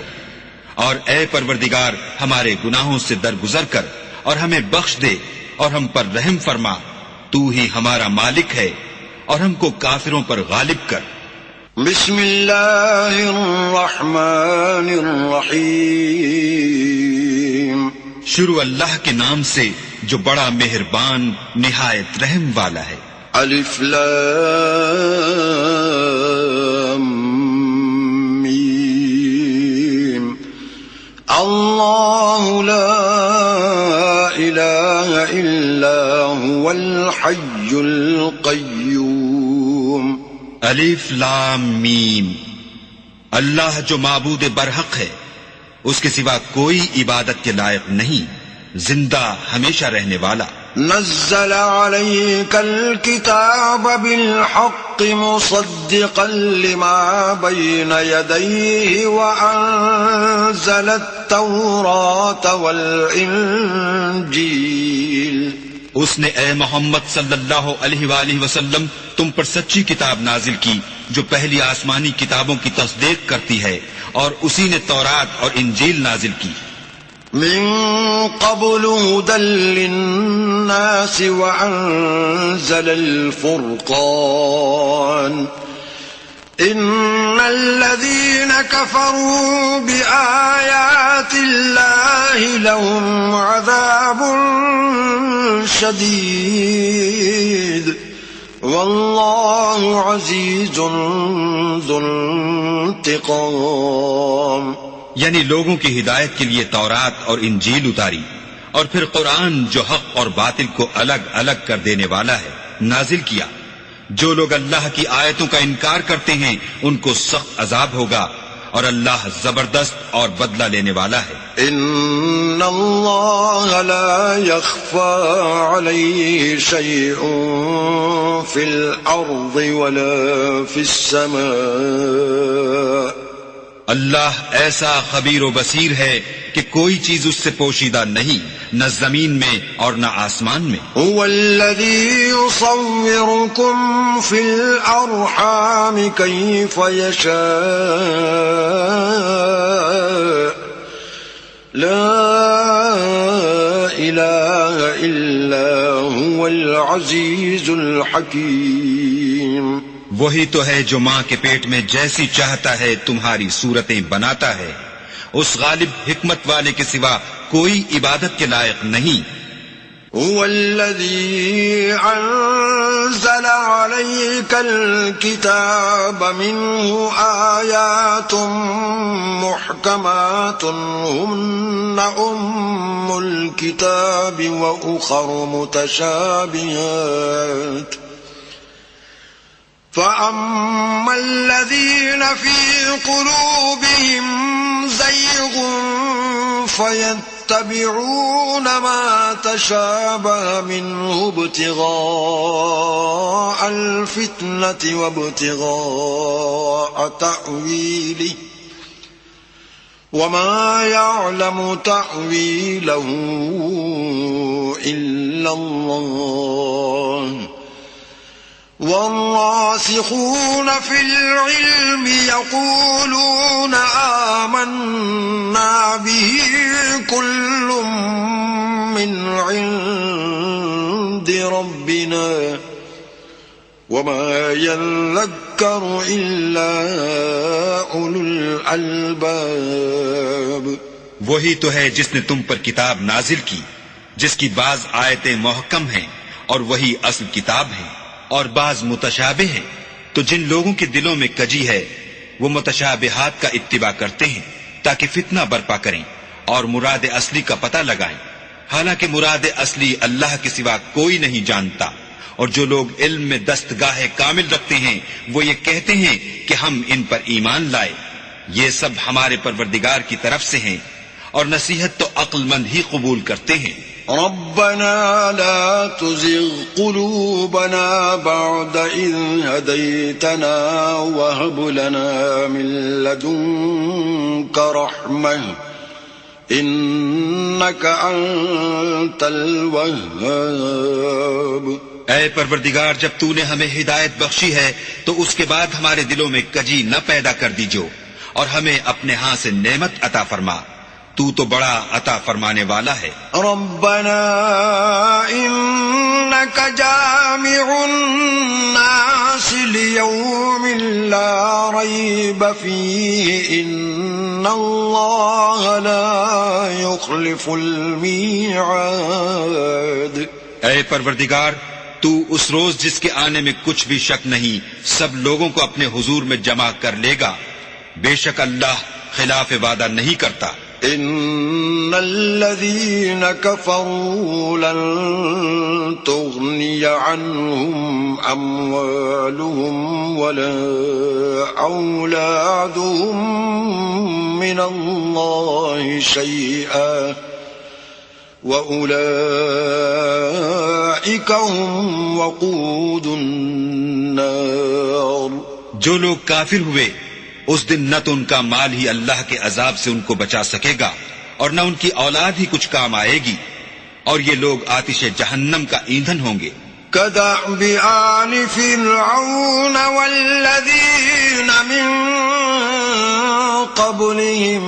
اور اے پروردگار ہمارے گناہوں سے درگزر کر اور ہمیں بخش دے اور ہم پر رحم فرما، تو ہی ہمارا مالک ہے اور ہم کو کافروں پر غالب کر۔ بسم اللہ الرحمن الرحیم۔ شروع اللہ کے نام سے جو بڑا مہربان نہایت رحم والا ہے۔ الف لام میم۔ اللہ لا الہ الا هو الحی الحي القيوم الف لام میم، اللہ جو معبود برحق ہے، اس کے سوا کوئی عبادت کے لائق نہیں، زندہ ہمیشہ رہنے والا۔ نزل عليك الكتاب بالحق مصدقا لما بين يديه وأنزل التوراة والإنجيل۔ اس نے اے محمد صلی اللہ علیہ وآلہ وسلم تم پر سچی کتاب نازل کی جو پہلی آسمانی کتابوں کی تصدیق کرتی ہے، اور اسی نے تورات اور انجیل نازل کی۔ من قبل هدى للناس وأنزل الفرقان إن الذين كفروا بآيات الله لهم عذاب شديد والله عزيز ذو انتقام۔ یعنی لوگوں کی ہدایت کے لیے تورات اور انجیل اتاری، اور پھر قرآن جو حق اور باطل کو الگ الگ کر دینے والا ہے نازل کیا۔ جو لوگ اللہ کی آیتوں کا انکار کرتے ہیں ان کو سخت عذاب ہوگا، اور اللہ زبردست اور بدلہ لینے والا ہے۔ ان اللہ لا يخفى عليه شيء في الارض ولا في السماء۔ اللہ ایسا خبیر و بصیر ہے کہ کوئی چیز اس سے پوشیدہ نہیں، نہ زمین میں اور نہ آسمان میں۔ هو الذي يصوركم في الأرحام كيف يشاء لا إله إلا هو العزيز الحكيم۔ وہی تو ہے جو ماں کے پیٹ میں جیسی چاہتا ہے تمہاری صورتیں بناتا ہے، اس غالب حکمت والے کے سوا کوئی عبادت کے لائق نہیں۔ هو الذي أنزل عليك الكتاب منه آيات محكمات هن أم الكتاب وأخر متشابهات فأما الذين في قلوبهم زيغ فيتبعون ما تشابه منه ابتغاء الفتنة وابتغاء تأويله وما يعلم تأويله إلا الله والراسخون في العلم يقولون آمنا به كل من عند ربنا وما يذكر إلا أولو الألباب۔ وہی تو ہے جس نے تم پر کتاب نازل کی جس کی بعض آیتیں محکم ہیں اور وہی اصل کتاب ہے، اور بعض متشابہ ہیں، تو جن لوگوں کے دلوں میں کجی ہے وہ متشابہات کا اتباع کرتے ہیں تاکہ فتنہ برپا کریں اور مراد اصلی کا پتہ لگائیں، حالانکہ مراد اصلی اللہ کے سوا کوئی نہیں جانتا۔ اور جو لوگ علم میں دستگاہ کامل رکھتے ہیں وہ یہ کہتے ہیں کہ ہم ان پر ایمان لائے، یہ سب ہمارے پروردگار کی طرف سے ہیں، اور نصیحت تو عقل مند ہی قبول کرتے ہیں۔ ربنا لا تزغ قلوبنا بعد إذ هديتنا وهب لنا من لدنك رحمة إنك أنت الوهاب۔ اے پروردگار، جب تو نے ہمیں ہدایت بخشی ہے تو اس کے بعد ہمارے دلوں میں کجی نہ پیدا کر دیجو، اور ہمیں اپنے ہاں سے نعمت عطا فرما، تو بڑا عطا فرمانے والا ہے۔ ربنا انك جامع الناس ليوم لا ريب فيه ان الله لا يخلف الميعاد۔ اے پروردگار، تو اس روز جس کے آنے میں کچھ بھی شک نہیں سب لوگوں کو اپنے حضور میں جمع کر لے گا، بے شک اللہ خلاف وعدہ نہیں کرتا۔ إن الذين كفروا لن تغني عنهم أموالهم ولا أولادهم من الله شيئا وأولئك هم وقود النار. جو لوگ کافر ہوئے اس دن نہ تو ان کا مال ہی اللہ کے عذاب سے ان کو بچا سکے گا اور نہ ان کی اولاد ہی کچھ کام آئے گی، اور یہ لوگ آتش جہنم کا ایندھن ہوں گے. كدأب آل فرعون والذين من قبلهم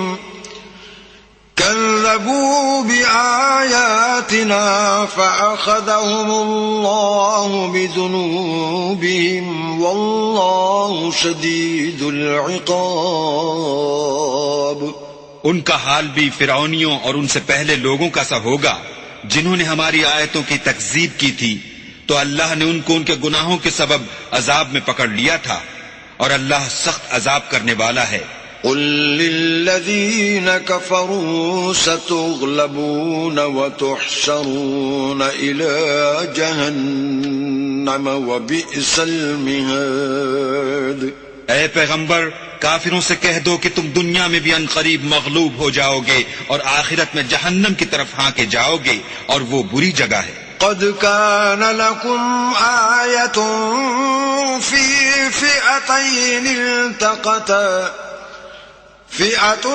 كذبوا بآياتنا فأخذهم الله بذنوبهم والله شديد العقاب. ان کا حال بھی فرعونیوں اور ان سے پہلے لوگوں کا سا ہوگا جنہوں نے ہماری آیتوں کی تکذیب کی تھی، تو اللہ نے ان کو ان کے گناہوں کے سبب عذاب میں پکڑ لیا تھا، اور اللہ سخت عذاب کرنے والا ہے. قل للذين كفروا ستغلبون وتحشرون إلى جهنم وبئس المهاد. اے پیغمبر کافروں سے کہہ دو کہ تم دنیا میں بھی عنقریب مغلوب ہو جاؤ گے اور آخرت میں جہنم کی طرف ہانکے جاؤ گے، اور وہ بری جگہ ہے. قد كان لكم آية في فئتين التقتا فئة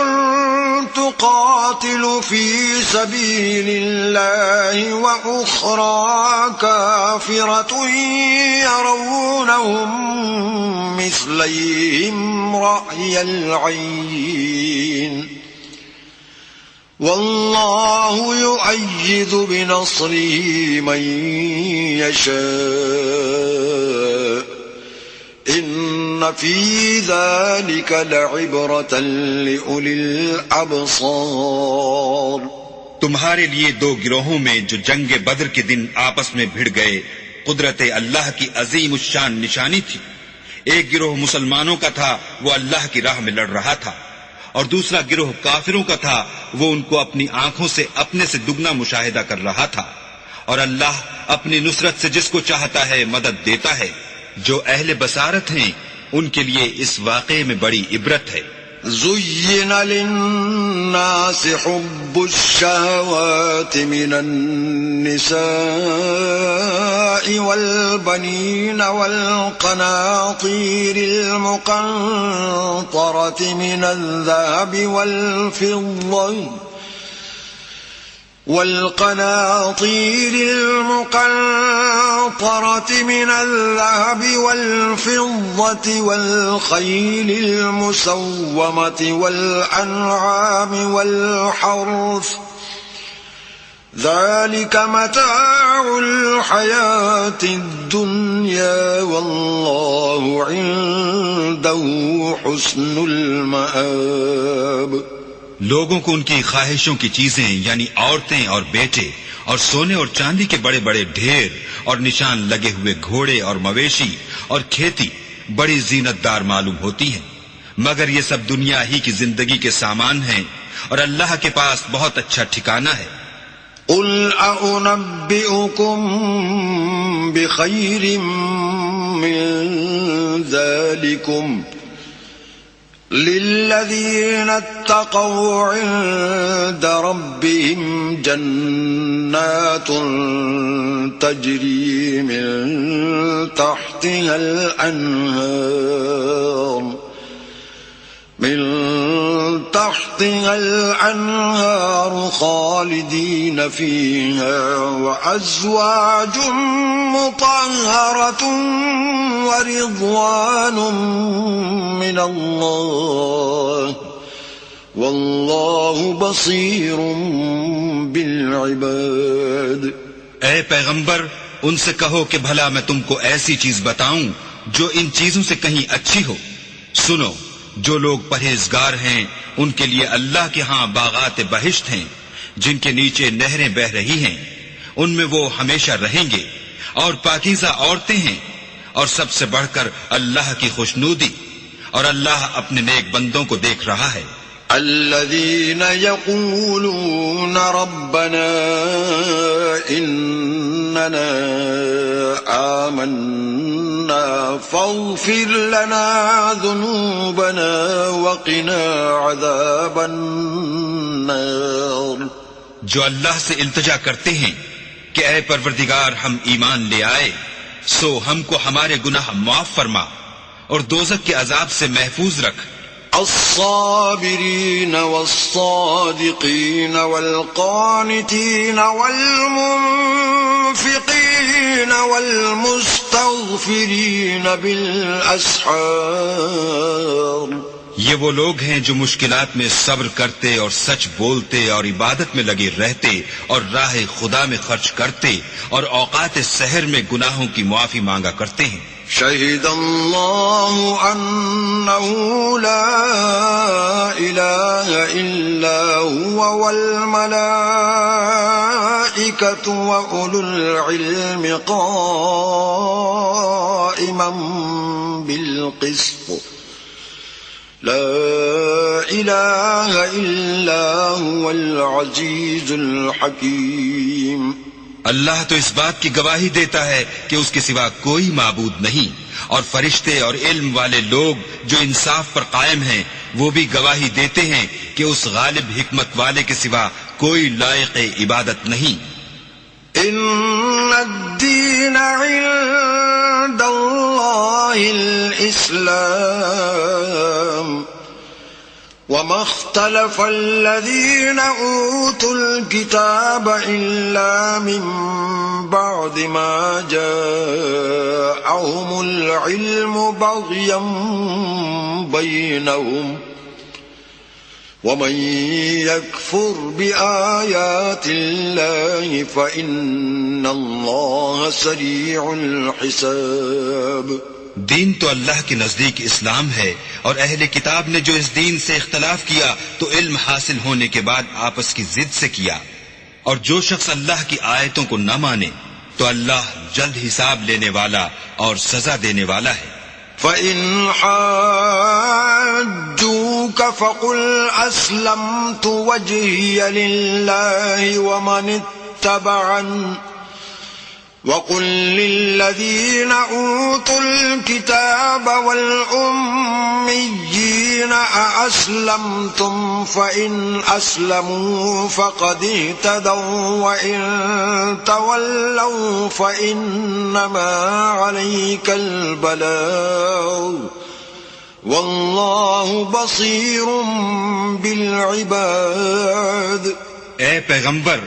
تقاتل في سبيل الله وأخرى كافرة يرونهم مثليهم رأي العين والله يؤيد بنصره من يشاء إن في ذلك لعبرة لأولي الأبصار. تمہارے لیے دو گروہوں میں جو جنگ بدر کے دن آپس میں بھڑ گئے قدرت اللہ کی عظیم الشان نشانی تھی. ایک گروہ مسلمانوں کا تھا، وہ اللہ کی راہ میں لڑ رہا تھا، اور دوسرا گروہ کافروں کا تھا، وہ ان کو اپنی آنکھوں سے اپنے سے دگنا مشاہدہ کر رہا تھا. اور اللہ اپنی نصرت سے جس کو چاہتا ہے مدد دیتا ہے. جو اہل بصارت ہیں ان کے لیے اس واقعے میں بڑی عبرت ہے. زين للناس حب الشهوات من النساء والبنين والقناطير المقنطرة من الذهب والفضة والخيل المسومة والأنعام والحرث ذلك متاع الحياة الدنيا والله عنده حسن المآب. لوگوں کو ان کی خواہشوں کی چیزیں یعنی عورتیں اور بیٹے اور سونے اور چاندی کے بڑے بڑے ڈھیر اور نشان لگے ہوئے گھوڑے اور مویشی اور کھیتی بڑی زینت دار معلوم ہوتی ہیں، مگر یہ سب دنیا ہی کی زندگی کے سامان ہیں، اور اللہ کے پاس بہت اچھا ٹھکانہ ہے. قل أنبئكم بخير من ذلكم للذين اتقوا عند ربهم جنات تجري من تحتها الأنهار خالدين فيها وأزواج مطهرة ورضوان من الله والله بصير بالعباد. اے پیغمبر ان سے کہو کہ بھلا میں تم کو ایسی چیز بتاؤں جو ان چیزوں سے کہیں اچھی ہو. سنو، جو لوگ پرہیزگار ہیں ان کے لیے اللہ کے ہاں باغات بہشت ہیں جن کے نیچے نہریں بہ رہی ہیں، ان میں وہ ہمیشہ رہیں گے، اور پاکیزہ عورتیں ہیں، اور سب سے بڑھ کر اللہ کی خوشنودی، اور اللہ اپنے نیک بندوں کو دیکھ رہا ہے. الذين يقولون ربنا إننا آمنا فاغفر لنا ذنوبنا وقنا عذاب النار. جو اللہ سے التجا کرتے ہیں کہ اے پروردگار ہم ایمان لے آئے سو ہم کو ہمارے گناہ معاف فرما اور دوزخ کے عذاب سے محفوظ رکھ. الصابرين والصادقين والقانتين والمنفقين والمستغفرين بالأسحار. یہ وہ لوگ ہیں جو مشکلات میں صبر کرتے اور سچ بولتے اور عبادت میں لگے رہتے اور راہ خدا میں خرچ کرتے اور اوقات سحر میں گناہوں کی معافی مانگا کرتے ہیں. شهد الله أنه لا إله إلا هو والملائكة وأولو العلم قائما بالقسط لا إله إلا هو العزيز الحكيم. اللہ تو اس بات کی گواہی دیتا ہے کہ اس کے سوا کوئی معبود نہیں، اور فرشتے اور علم والے لوگ جو انصاف پر قائم ہیں وہ بھی گواہی دیتے ہیں کہ اس غالب حکمت والے کے سوا کوئی لائق عبادت نہیں. ان الدین عند اللہ الاسلام وما اختلف الذين أوتوا الكتاب إلا من بعد ما جاءهم العلم بغيا بينهم ومن يكفر بآيات الله فإن الله سريع الحساب. دین تو اللہ کے نزدیک اسلام ہے، اور اہل کتاب نے جو اس دین سے اختلاف کیا تو علم حاصل ہونے کے بعد آپس کی ضد سے کیا، اور جو شخص اللہ کی آیتوں کو نہ مانے تو اللہ جلد حساب لینے والا اور سزا دینے والا ہے. فَإِنْ حَاجُّوكَ فَقُلْ أَسْلَمْتُ وَجْهِيَ لِلَّهِ وَمَنِ اتَّبَعَنِ وَقُلْ لِلَّذِينَ أُوتُوا الْكِتَابَ وَالْأُمِّيِّينَ أَأَسْلَمْتُمْ فَإِنْ أَسْلَمُوا فَقَدِ اهْتَدَوْا وَإِنْ تَوَلَّوْا فَإِنَّمَا عَلَيْكَ الْبَلَاغُ وَاللَّهُ بَصِيرٌ بِالْعِبَادِ. اے پیغمبر،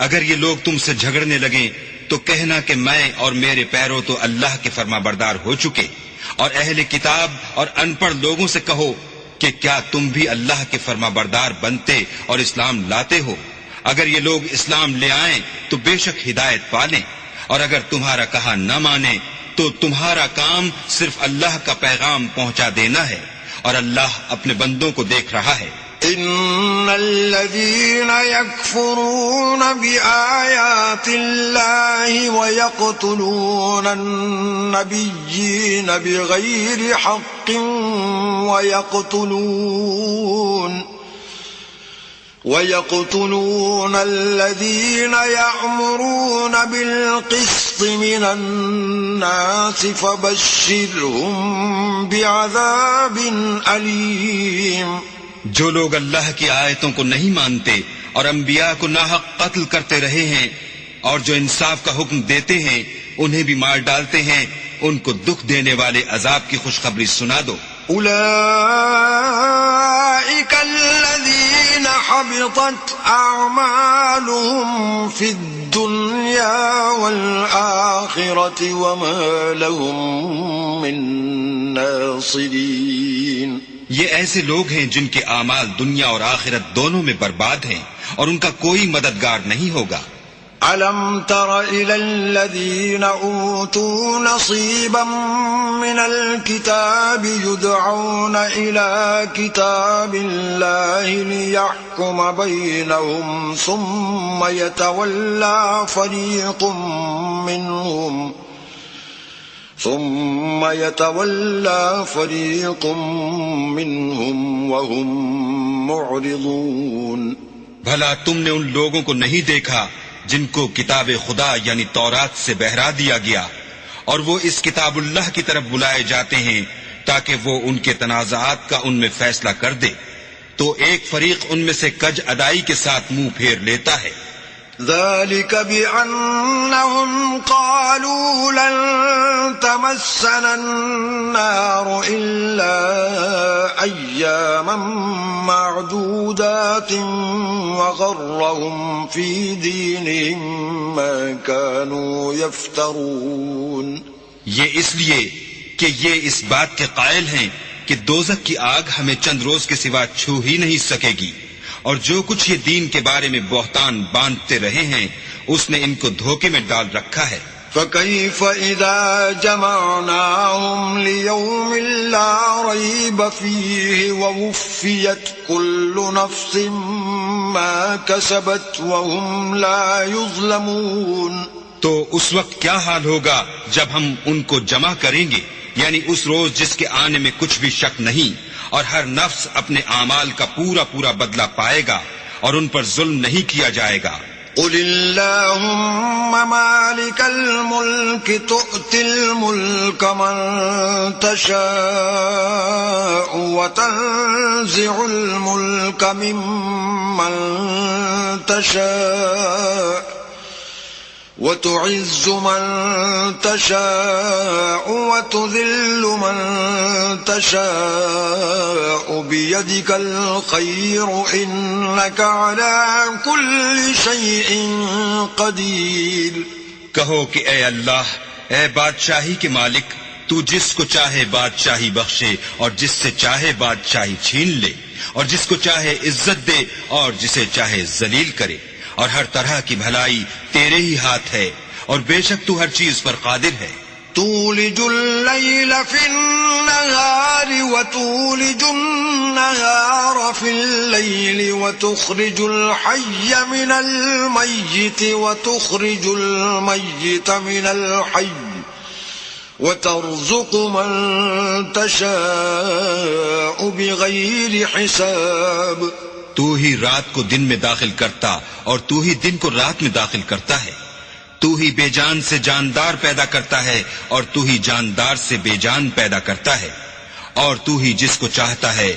اگر یہ لوگ تم سے جھگڑنے لگیں تو کہنا کہ میں اور میرے پیرو تو اللہ کے فرما بردار ہو چکے، اور اہل کتاب اور ان پڑھ لوگوں سے کہو کہ کیا تم بھی اللہ کے فرما بردار بنتے اور اسلام لاتے ہو. اگر یہ لوگ اسلام لے آئیں تو بے شک ہدایت پالیں، اور اگر تمہارا کہا نہ مانے تو تمہارا کام صرف اللہ کا پیغام پہنچا دینا ہے، اور اللہ اپنے بندوں کو دیکھ رہا ہے. ان الذين يكفرون بآيات الله ويقتلون النبيين بغير حق ويقتلون الذين يأمرون بالقسط من الناس فبشرهم بعذاب أليم. جو لوگ اللہ کی آیتوں کو نہیں مانتے اور انبیاء کو ناحق قتل کرتے رہے ہیں اور جو انصاف کا حکم دیتے ہیں انہیں بھی مار ڈالتے ہیں، ان کو دکھ دینے والے عذاب کی خوشخبری سنا دو. اولئک الذین حبطت اعمالهم فی الدنیا والآخرة وما لهم من ناصرین. یہ ایسے لوگ ہیں جن کے اعمال دنیا اور آخرت دونوں میں برباد ہیں اور ان کا کوئی مددگار نہیں ہوگا. أَلَمْ تَرَ إِلَى الَّذِينَ أُوتُوا نَصِيبًا مِنَ الْكِتَابِ يُدْعَوْنَ إِلَى كِتَابِ اللَّهِ لِيَحْكُمَ بَيْنَهُمْ ثُمَّ يَتَوَلَّى فَرِيقٌ ثم يتولى فريق منهم وهم معرضون. بھلا تم نے ان لوگوں کو نہیں دیکھا جن کو کتاب خدا یعنی تورات سے بہرا دیا گیا اور وہ اس کتاب اللہ کی طرف بلائے جاتے ہیں تاکہ وہ ان کے تنازعات کا ان میں فیصلہ کر دے، تو ایک فریق ان میں سے کج ادائی کے ساتھ منہ پھیر لیتا ہے. ذلك بأنهم قالوا لن تمسنا النار إلا أياما معدودات وغرهم في دينهم ما كانوا يفترون. یہ اس لیے کہ یہ اس بات کے قائل ہیں کہ دوزخ کی آگ ہمیں چند روز کے سوا چھو ہی نہیں سکے گی، اور جو کچھ یہ دین کے بارے میں بہتان باندھتے رہے ہیں اس نے ان کو دھوکے میں ڈال رکھا ہے. فكيف إذا جمعناهم ليوم لا ريب فيه ووفيت كل نفس ما كسبت وهم لا يظلمون. تو اس وقت کیا حال ہوگا جب ہم ان کو جمع کریں گے، یعنی اس روز جس کے آنے میں کچھ بھی شک نہیں، اور ہر نفس اپنے اعمال کا پورا پورا بدلہ پائے گا اور ان پر ظلم نہیں کیا جائے گا. قل اللهم مالك الملك تؤتي الملك من تشاء وتنزع الملك ممن تشاء وتعز من تشاء وتذل من تشاء بيدك الخير إنك على كل شيء قدير. کہو کہ اے اللہ، اے بادشاہی کے مالک، تو جس کو چاہے بادشاہی بخشے اور جس سے چاہے بادشاہی چھین لے، اور جس کو چاہے عزت دے اور جسے چاہے ذلیل کرے، اور ہر طرح کی بھلائی تیرے ہی ہاتھ ہے، اور بے شک تو ہر چیز پر قادر ہے. تولج الليل في النهار وتولج النهار في الليل وتخرج الحي من الميت وتخرج الميت من الحي وترزق من تشاء بغير حساب. تو ہی رات کو دن میں داخل کرتا اور تو ہی دن کو رات میں داخل کرتا ہے. تو ہی بے جان سے جاندار پیدا کرتا ہے اور تو ہی جاندار سے بے جان پیدا کرتا ہے، اور تو ہی جس کو چاہتا ہے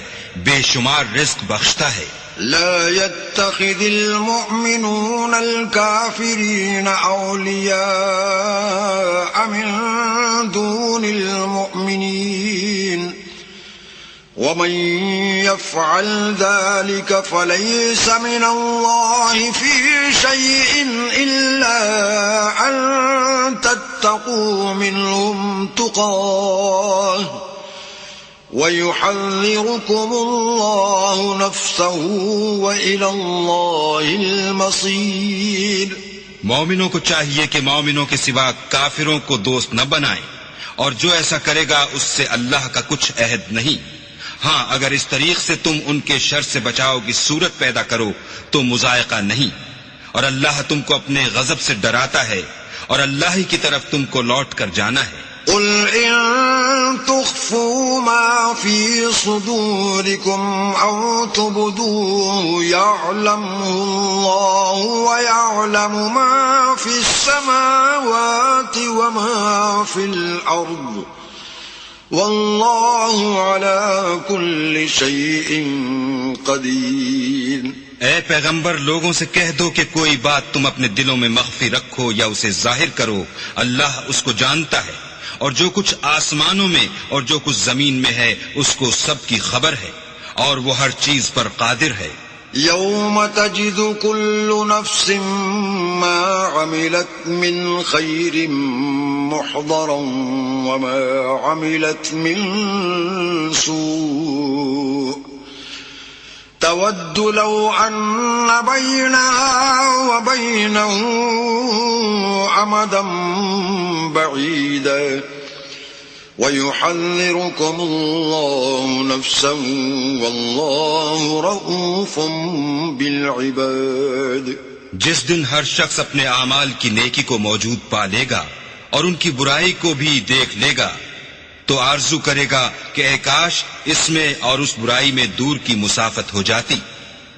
بے شمار رزق بخشتا ہے. لا يتخذ المؤمنون الكافرين أولياء من دون المؤمنين ومن يفعل ذلك فليس من الله في شيء إلا أن تتقوا منهم تقاه ويحذركم الله نفسه وإلى الله المصير. مومنوں کو چاہیے کہ مومنوں کے سوا کافروں کو دوست نہ بنائیں، اور جو ایسا کرے گا اس سے اللہ کا کچھ عہد نہیں. ہاں اگر اس طریق سے تم ان کے شر سے بچاؤ کی صورت پیدا کرو تو مذائقہ نہیں، اور اللہ تم کو اپنے غضب سے ڈراتا ہے، اور اللہ ہی کی طرف تم کو لوٹ کر جانا ہے. قل إن تخفوا ما في صدوركم أو تبدوه يعلمه الله ويعلم ما في السماوات وما في الأرض والله على كل شيء قدير. اے پیغمبر، لوگوں سے کہہ دو کہ کوئی بات تم اپنے دلوں میں مخفی رکھو یا اسے ظاہر کرو، اللہ اس کو جانتا ہے، اور جو کچھ آسمانوں میں اور جو کچھ زمین میں ہے اس کو سب کی خبر ہے، اور وہ ہر چیز پر قادر ہے. يوم تجد كل نفس ما عملت من خير محضرا وما عملت من سوء تود لو أن بينها وبينه أمدا بعيدا ويحذركم الله نفسه والله رؤوف بالعباد. جس دن ہر شخص اپنے اعمال کی نیکی کو موجود پا لے گا اور ان کی برائی کو بھی دیکھ لے گا تو آرزو کرے گا کہ اے کاش اس میں اور اس برائی میں دور کی مسافت ہو جاتی.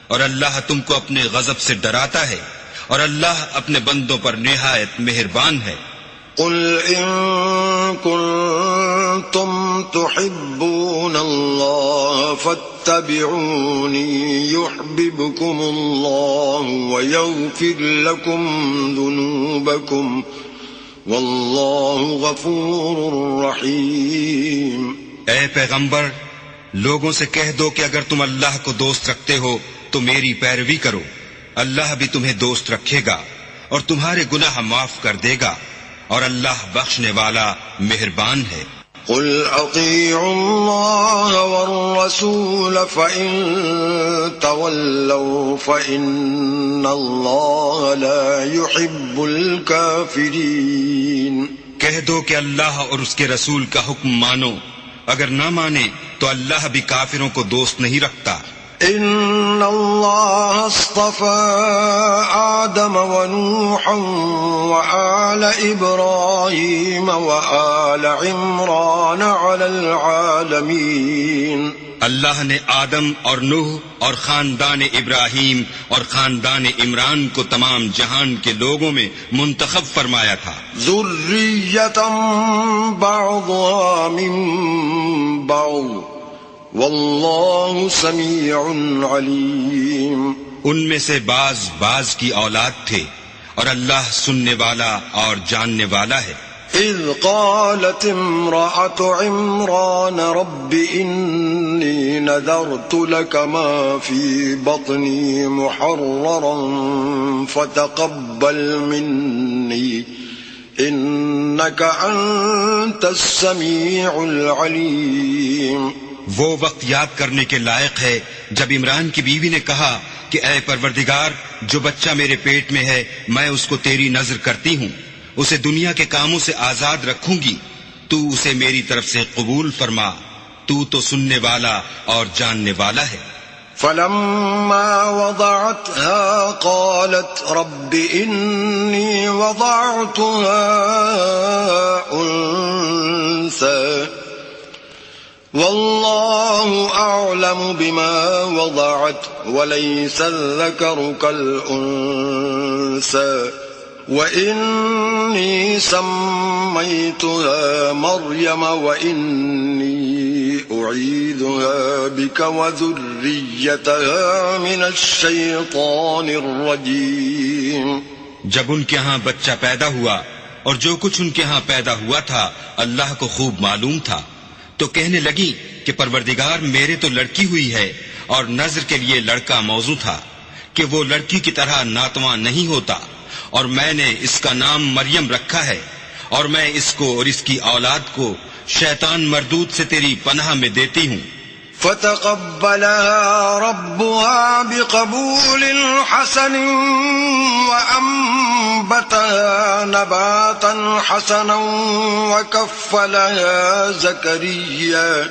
اور اللہ تم کو اپنے غضب سے ڈراتا ہے اور اللہ اپنے بندوں پر نہایت مہربان ہے. قل إن كنتم تحبون الله فاتبعوني يحببكم الله ويغفر لكم ذنوبكم والله غفور رحيم. اے پیغمبر، لوگوں سے کہہ دو کہ اگر تم اللہ کو دوست رکھتے ہو تو میری پیروی کرو، اللہ بھی تمہیں دوست رکھے گا اور تمہارے گناہ معاف کر دے گا اور اللہ بخشنے والا مہربان ہے. قل اطیعوا اللہ والرسول فإن تولوا فإن اللہ لا يحب الكافرین. کہہ دو کہ اللہ اور اس کے رسول کا حکم مانو، اگر نہ مانے تو اللہ بھی کافروں کو دوست نہیں رکھتا. ان اللہ اصطفى آدم ونوحا وآل ابراہیم وآل عمران علی العالمین. اللہ نے آدم اور نوح اور خاندان ابراہیم اور خاندان عمران کو تمام جہان کے لوگوں میں منتخب فرمایا تھا. ذریۃ بعضها من بعض واللہ سمیع علیم. ان میں سے بعض کی اولاد تھے اور اللہ سننے والا اور جاننے والا ہے. اذ قالت امرأة عمران رب انی نذرت لك ما في بطنی محررا فتقبل منی انك انت السمیع العلیم. وہ وقت یاد کرنے کے لائق ہے جب عمران کی بیوی نے کہا کہ اے پروردگار، جو بچہ میرے پیٹ میں ہے میں اس کو تیری نذر کرتی ہوں، اسے دنیا کے کاموں سے آزاد رکھوں گی، تو اسے میری طرف سے قبول فرما، تو سننے والا اور جاننے والا ہے. فلما وضعتها قالت رب إني وضعتها أنثى والله أعلم بما وضعت وليس الذكر كالأنثى وإني سميتها مريم وإني أعيذها بك وذريتها من الشيطان الرجيم. جب ان کے ہاں بچہ پیدا ہوا اور جو کچھ ان کے ہاں پیدا ہوا تھا اللہ کو خوب معلوم تھا، تو کہنے لگی کہ پروردگار میرے تو لڑکی ہوئی ہے اور نذر کے لیے لڑکا موضوع تھا کہ وہ لڑکی کی طرح ناتواں نہیں ہوتا، اور میں نے اس کا نام مریم رکھا ہے اور میں اس کو اور اس کی اولاد کو شیطان مردود سے تیری پناہ میں دیتی ہوں. فتقبلها ربها بقبول حسن وأنبتها نباتا حسنا وكفلها زكريا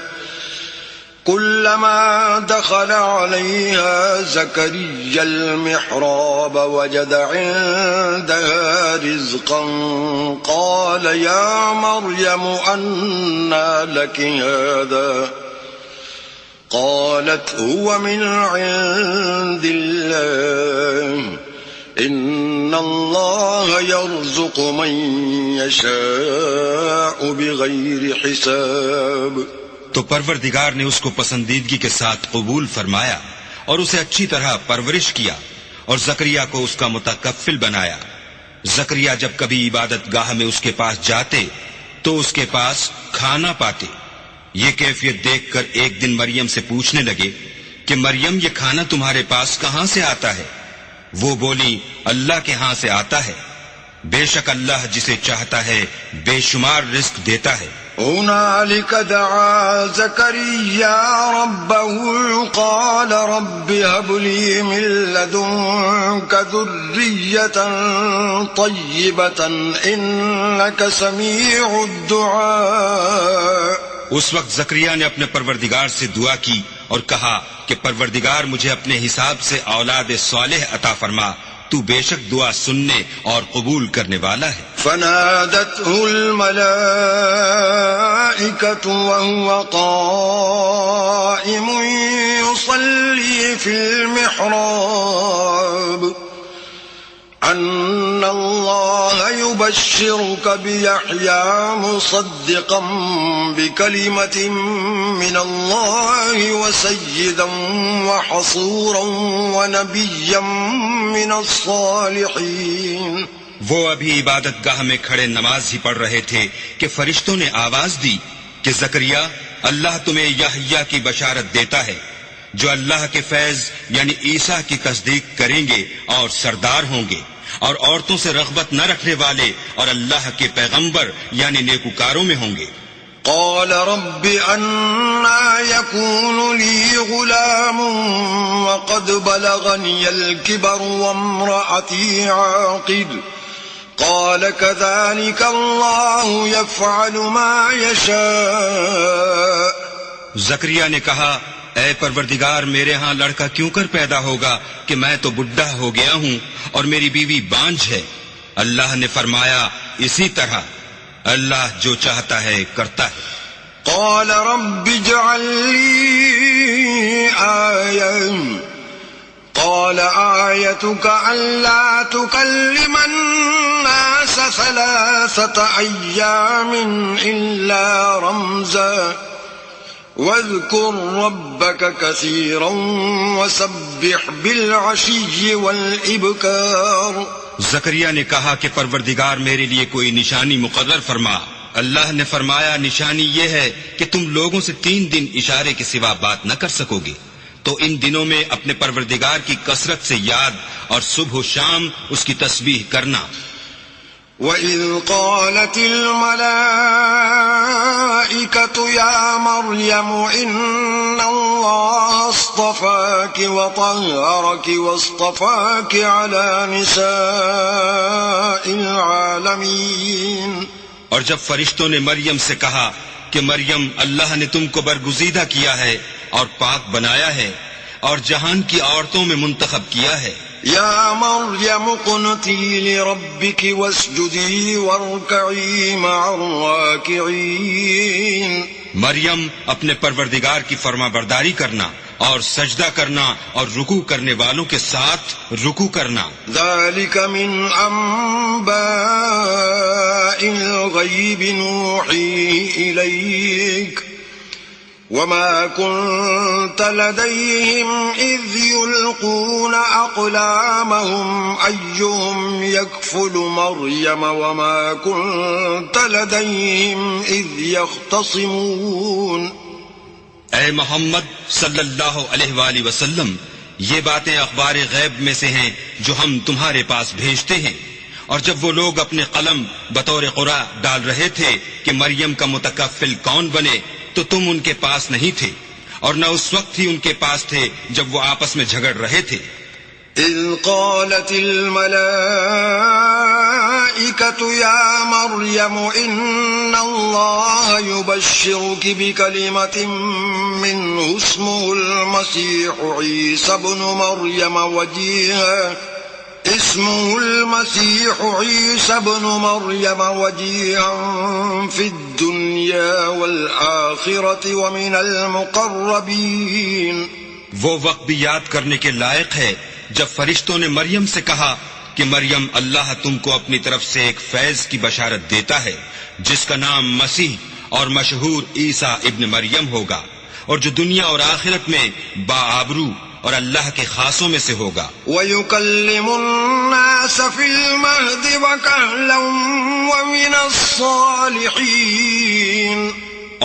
كلما دخل عليها زكريا المحراب وجد عندها رزقا قال يا مريم أنى لك هذا قالت هو من عند الله إن الله يرزق من يشاء بغير حساب. تو پروردگار نے اس کو پسندیدگی کے ساتھ قبول فرمایا اور اسے اچھی طرح پرورش کیا اور زکریا کو اس کا متکفل بنایا. زکریا جب کبھی عبادت گاہ میں اس کے پاس جاتے تو اس کے پاس کھانا پاتے. یہ کیفیت دیکھ کر ایک دن مریم سے پوچھنے لگے کہ مریم یہ کھانا تمہارے پاس کہاں سے آتا ہے؟ وہ بولی اللہ کے ہاں سے آتا ہے، بے شک اللہ جسے چاہتا ہے بے شمار رزق دیتا ہے. هنالك دعا زكريا ربه قال رب هب لي من لدنك ذرية طيبة إنك سميع الدعاء. اس وقت زکریا نے اپنے پروردگار سے دعا کی اور کہا کہ پروردگار مجھے اپنے حساب سے اولاد صالح عطا فرما، تو بے شک دعا سننے اور قبول کرنے والا ہے۔ فنادته الملائكة وهو قائم يصلي في المحراب أن الله يبشرك بيحيى مصدقا بكلمة من الله وسيدا وحصورا ونبيا من الصالحين۔ وہ ابھی عبادت گاہ میں کھڑے نماز ہی پڑھ رہے تھے کہ فرشتوں نے آواز دی کہ زکریا، اللہ تمہیں یحییٰ کی بشارت دیتا ہے جو اللہ کے فیض یعنی عیسیٰ کی تصدیق کریں گے اور سردار ہوں گے اور عورتوں سے رغبت نہ رکھنے والے اور اللہ کے پیغمبر یعنی نیکوکاروں میں ہوں گے۔ قال رب أنا يكون لي غلام وقد بلغني الكبر وامرأتي عاقر قال كذلك الله يفعل ما يشاء۔ زکریا نے کہا، اے پروردگار، میرے ہاں لڑکا کیوں کر پیدا ہوگا کہ میں تو بڈھا ہو گیا ہوں اور میری بیوی بانجھ ہے۔ اللہ نے فرمایا، اسی طرح اللہ جو چاہتا ہے کرتا ہے۔ قال رب اجعل لي آية قال آيتك ألا تكلم الناس 3 أيام إلا رمزا واذكر ربك كثيرا وسبح بالعشي والإبكار۔ زکریا نے کہا کہ پروردگار میرے لیے کوئی نشانی مقرر فرما۔ اللہ نے فرمایا، نشانی یہ ہے کہ تم لوگوں سے 3 دن اشارے کے سوا بات نہ کر سکو گے، تو ان دنوں میں اپنے پروردگار کی کثرت سے یاد اور صبح و شام اس کی تسبیح کرنا۔ وَإِذْ قَالَتِ الْمَلَائِكَةُ يَا مَرْيَمُ إِنَّ اللَّهَ اصْطَفَاكِ وَطَهَّرَكِ وَاصْطَفَاكِ عَلَى نِسَاءِ الْعَالَمِينَ۔ اور جب فرشتوں نے مریم سے کہا کہ مریم، اللہ نے تم کو برگزیدہ کیا ہے اور پاک بنایا ہے اور جہان کی عورتوں میں منتخب کیا ہے۔ یا مریم اقنتی لربک واسجدی وارکعی مع الراکعین۔ مریم، اپنے پروردگار کی فرما برداری کرنا اور سجدہ کرنا اور رکوع کرنے والوں کے ساتھ رکوع کرنا۔ ذالک من انباء الغیب نوحیہ الیک وما كنت لديهم إذ يلقون أقلامهم أيهم يكفل مريم وما كنت لديهم إذ يختصمون۔ اے محمد صلی اللہ علیہ وآلہ وسلم، یہ باتیں اخبار غیب میں سے ہیں جو ہم تمہارے پاس بھیجتے ہیں، اور جب وہ لوگ اپنے قلم بطور قرعہ ڈال رہے تھے کہ مریم کا متکفل کون بنے تو تم ان کے پاس نہیں تھے، اور نہ اس وقت ہی ان کے پاس تھے جب وہ آپس میں جھگڑ رہے تھے۔ اذ قالت الملائکۃ یا مریم ان اللہ یبشرک بکلمۃ منہ اسمہ المسیح عیسی ابن مریم وجیہا فی الدنیا والآخرۃ ومن المقربین۔ وہ وقت بھی یاد کرنے کے لائق ہے جب فرشتوں نے مریم سے کہا کہ مریم، اللہ تم کو اپنی طرف سے ایک فیض کی بشارت دیتا ہے جس کا نام مسیح اور مشہور عیسیٰ ابن مریم ہوگا، اور جو دنیا اور آخرت میں باآبرو اور اللہ کے خاصوں میں سے ہوگا۔ وَيُكَلِّمُ النَّاسَ فِي الْمَهْدِ وَكَهْلًا وَمِنَ الصَّالِحِينَ۔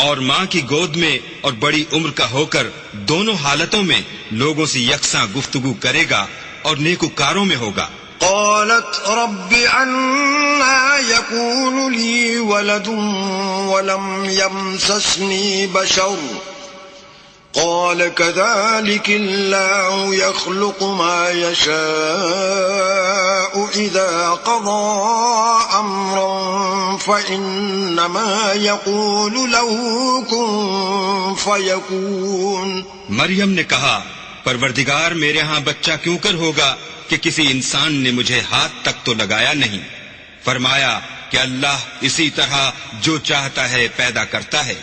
اور ماں کی گود میں اور بڑی عمر کا ہو کر دونوں حالتوں میں لوگوں سے یکساں گفتگو کرے گا اور نیکوکاروں میں ہوگا۔ قالت رب أنا يكون لي ولد ولم يمسسني بشر قال كذلك الله يخلق ما يشاء إذا قضى أمرا فإنما يقول له كن فيكون۔ مریم نے کہا، پروردگار میرے ہاں بچہ کیوں کر ہوگا کہ کسی انسان نے مجھے ہاتھ تک تو لگایا نہیں۔ فرمایا کہ اللہ اسی طرح جو چاہتا ہے پیدا کرتا ہے،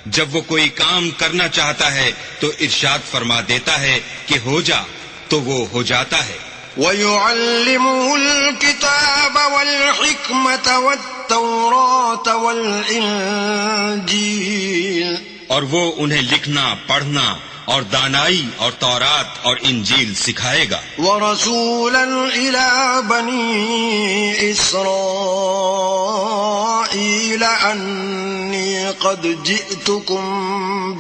جب وہ کوئی کام کرنا چاہتا ہے تو ارشاد فرما دیتا ہے کہ ہو جا، تو وہ ہو جاتا ہے۔ وَيُعَلِّمُهُ الْكِتَابَ وَالْحِكْمَةَ وَالتَّوْرَاةَ وَالْإِنْجِيلَ، اور وہ انہیں لکھنا، پڑھنا اور دانائی اور تورات اور انجیل سکھائے گا۔ وَرَسُولًا إِلَى بَنِي إِسْرَائِيلَ أَنِّي قَدْ جِئْتُكُمْ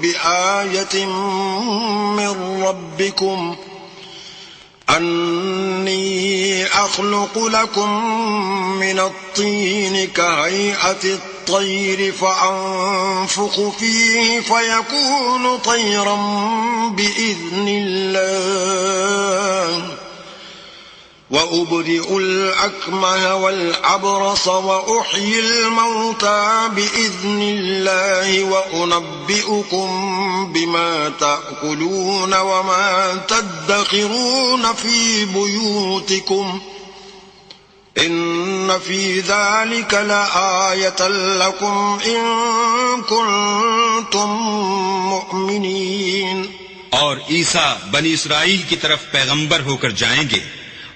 بِآيَةٍ مِّن رَّبِّكُمْ أَنِّي أَخْلُقُ لَكُم مِّنَ الطِّينِ كَهَيْئَةِ الطَّيْرِ فَأَنفُخُ فِيهِ فَيَكُونُ طَيْرًا بِإِذْنِ اللَّهِ وَأُبْرِئُ الْأَكْمَهَ وَالْأَبْرَصَ وَأُحْيِي الْمَوْتَى بِإِذْنِ اللَّهِ وَأُنَبِّئُكُم بِمَا تَأْكُلُونَ وَمَا تَدَّخِرُونَ فِي بُيُوتِكُمْ إِنَّ فِي ذَلِكَ لَآيَةً لَكُمْ إِن كُنتُم مُّؤْمِنِينَ۔ اور عیسیٰ بنی اسرائیل کی طرف پیغمبر ہو کر جائیں گے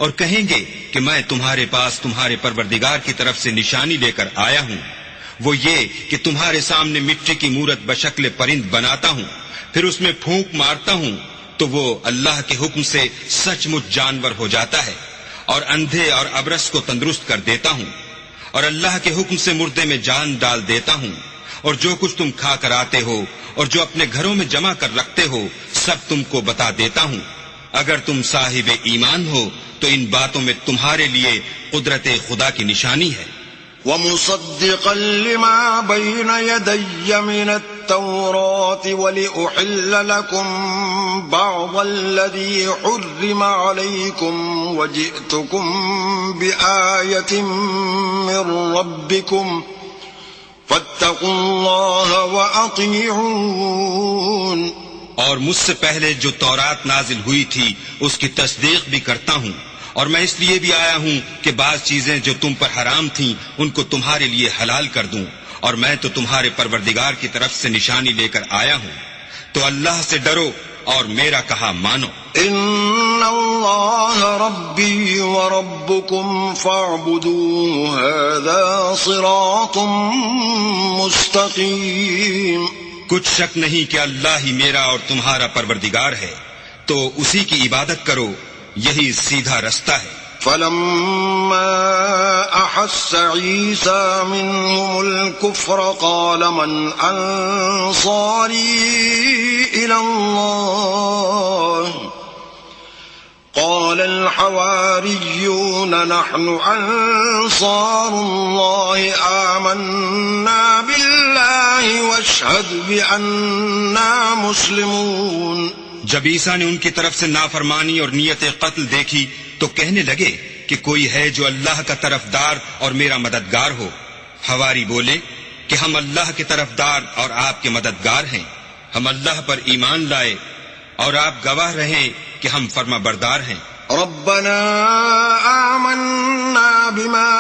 اور کہیں گے کہ میں تمہارے پاس تمہارے پروردگار کی طرف سے نشانی لے کر آیا ہوں، وہ یہ کہ تمہارے سامنے مٹی کی مورت بشکل پرند بناتا ہوں، پھر اس میں پھونک مارتا ہوں تو وہ اللہ کے حکم سے سچ مچ جانور ہو جاتا ہے، اور اندھے اور ابرص کو تندرست کر دیتا ہوں، اور اللہ کے حکم سے مردے میں جان ڈال دیتا ہوں، اور جو کچھ تم کھا کر آتے ہو اور جو اپنے گھروں میں جمع کر رکھتے ہو سب تم کو بتا دیتا ہوں۔ اگر تم صاحب ایمان ہو تو ان باتوں میں تمہارے لیے قدرت خدا کی نشانی ہے۔ وَمُصَدِّقًا لِمَا بَيْنَ يَدَيَّ مِنَ التَّوْرَاةِ وَلِأُحِلَّ لَكُمْ بَعْضَ الَّذِي حُرِّمَ عَلَيْكُمْ وَجِئْتُكُمْ بِآيَةٍ مِّن رَّبِّكُمْ فَاتَّقُوا اللَّهَ وَأَطِيعُونِ۔ اور مجھ سے پہلے جو تورات نازل ہوئی تھی اس کی تصدیق بھی کرتا ہوں، اور میں اس لیے بھی آیا ہوں کہ بعض چیزیں جو تم پر حرام تھیں ان کو تمہارے لیے حلال کر دوں، اور میں تو تمہارے پروردگار کی طرف سے نشانی لے کر آیا ہوں، تو اللہ سے ڈرو اور میرا کہا مانو۔ ان اللہ ربی وربکم فاعبدوه هذا صراط مستقیم۔ کچھ شک نہیں کہ اللہ ہی میرا اور تمہارا پروردگار ہے، تو اسی کی عبادت کرو، یہی سیدھا رستہ ہے۔ فلما احس عیسیٰ منهم الكفر قال من انصاری الى اللہ قال الحواریون نحن انصار اللہ آمنا باللہ واشہد بأننا مسلمون۔ جب عیسیٰ نے ان کی طرف سے نافرمانی اور نیت قتل دیکھی تو کہنے لگے کہ کوئی ہے جو اللہ کا طرفدار اور میرا مددگار ہو۔ حواری بولے کہ ہم اللہ کے طرفدار اور آپ کے مددگار ہیں، ہم اللہ پر ایمان لائے اور آپ گواہ رہیں کہ ہم فرما بردار ہیں۔ ربنا آمنا بما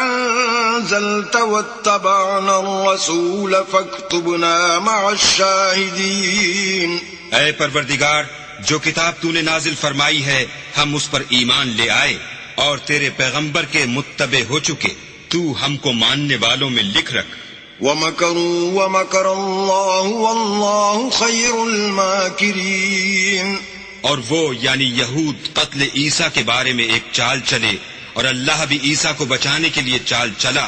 انزلت واتبعنا الرسول فاكتبنا مع الشاہدین۔ اے پروردگار، جو کتاب تو نے نازل فرمائی ہے ہم اس پر ایمان لے آئے اور تیرے پیغمبر کے متبع ہو چکے، تو ہم کو ماننے والوں میں لکھ رکھ۔ وَمَكَرُوا وَمَكَرَ اللَّهُ وَاللَّهُ خَيْرُ الْمَاكِرِينَ۔ اور وہ یعنی یہود قتل عیسیٰ کے بارے میں ایک چال چلے، اور اللہ بھی عیسیٰ کو بچانے کے لیے چال چلا،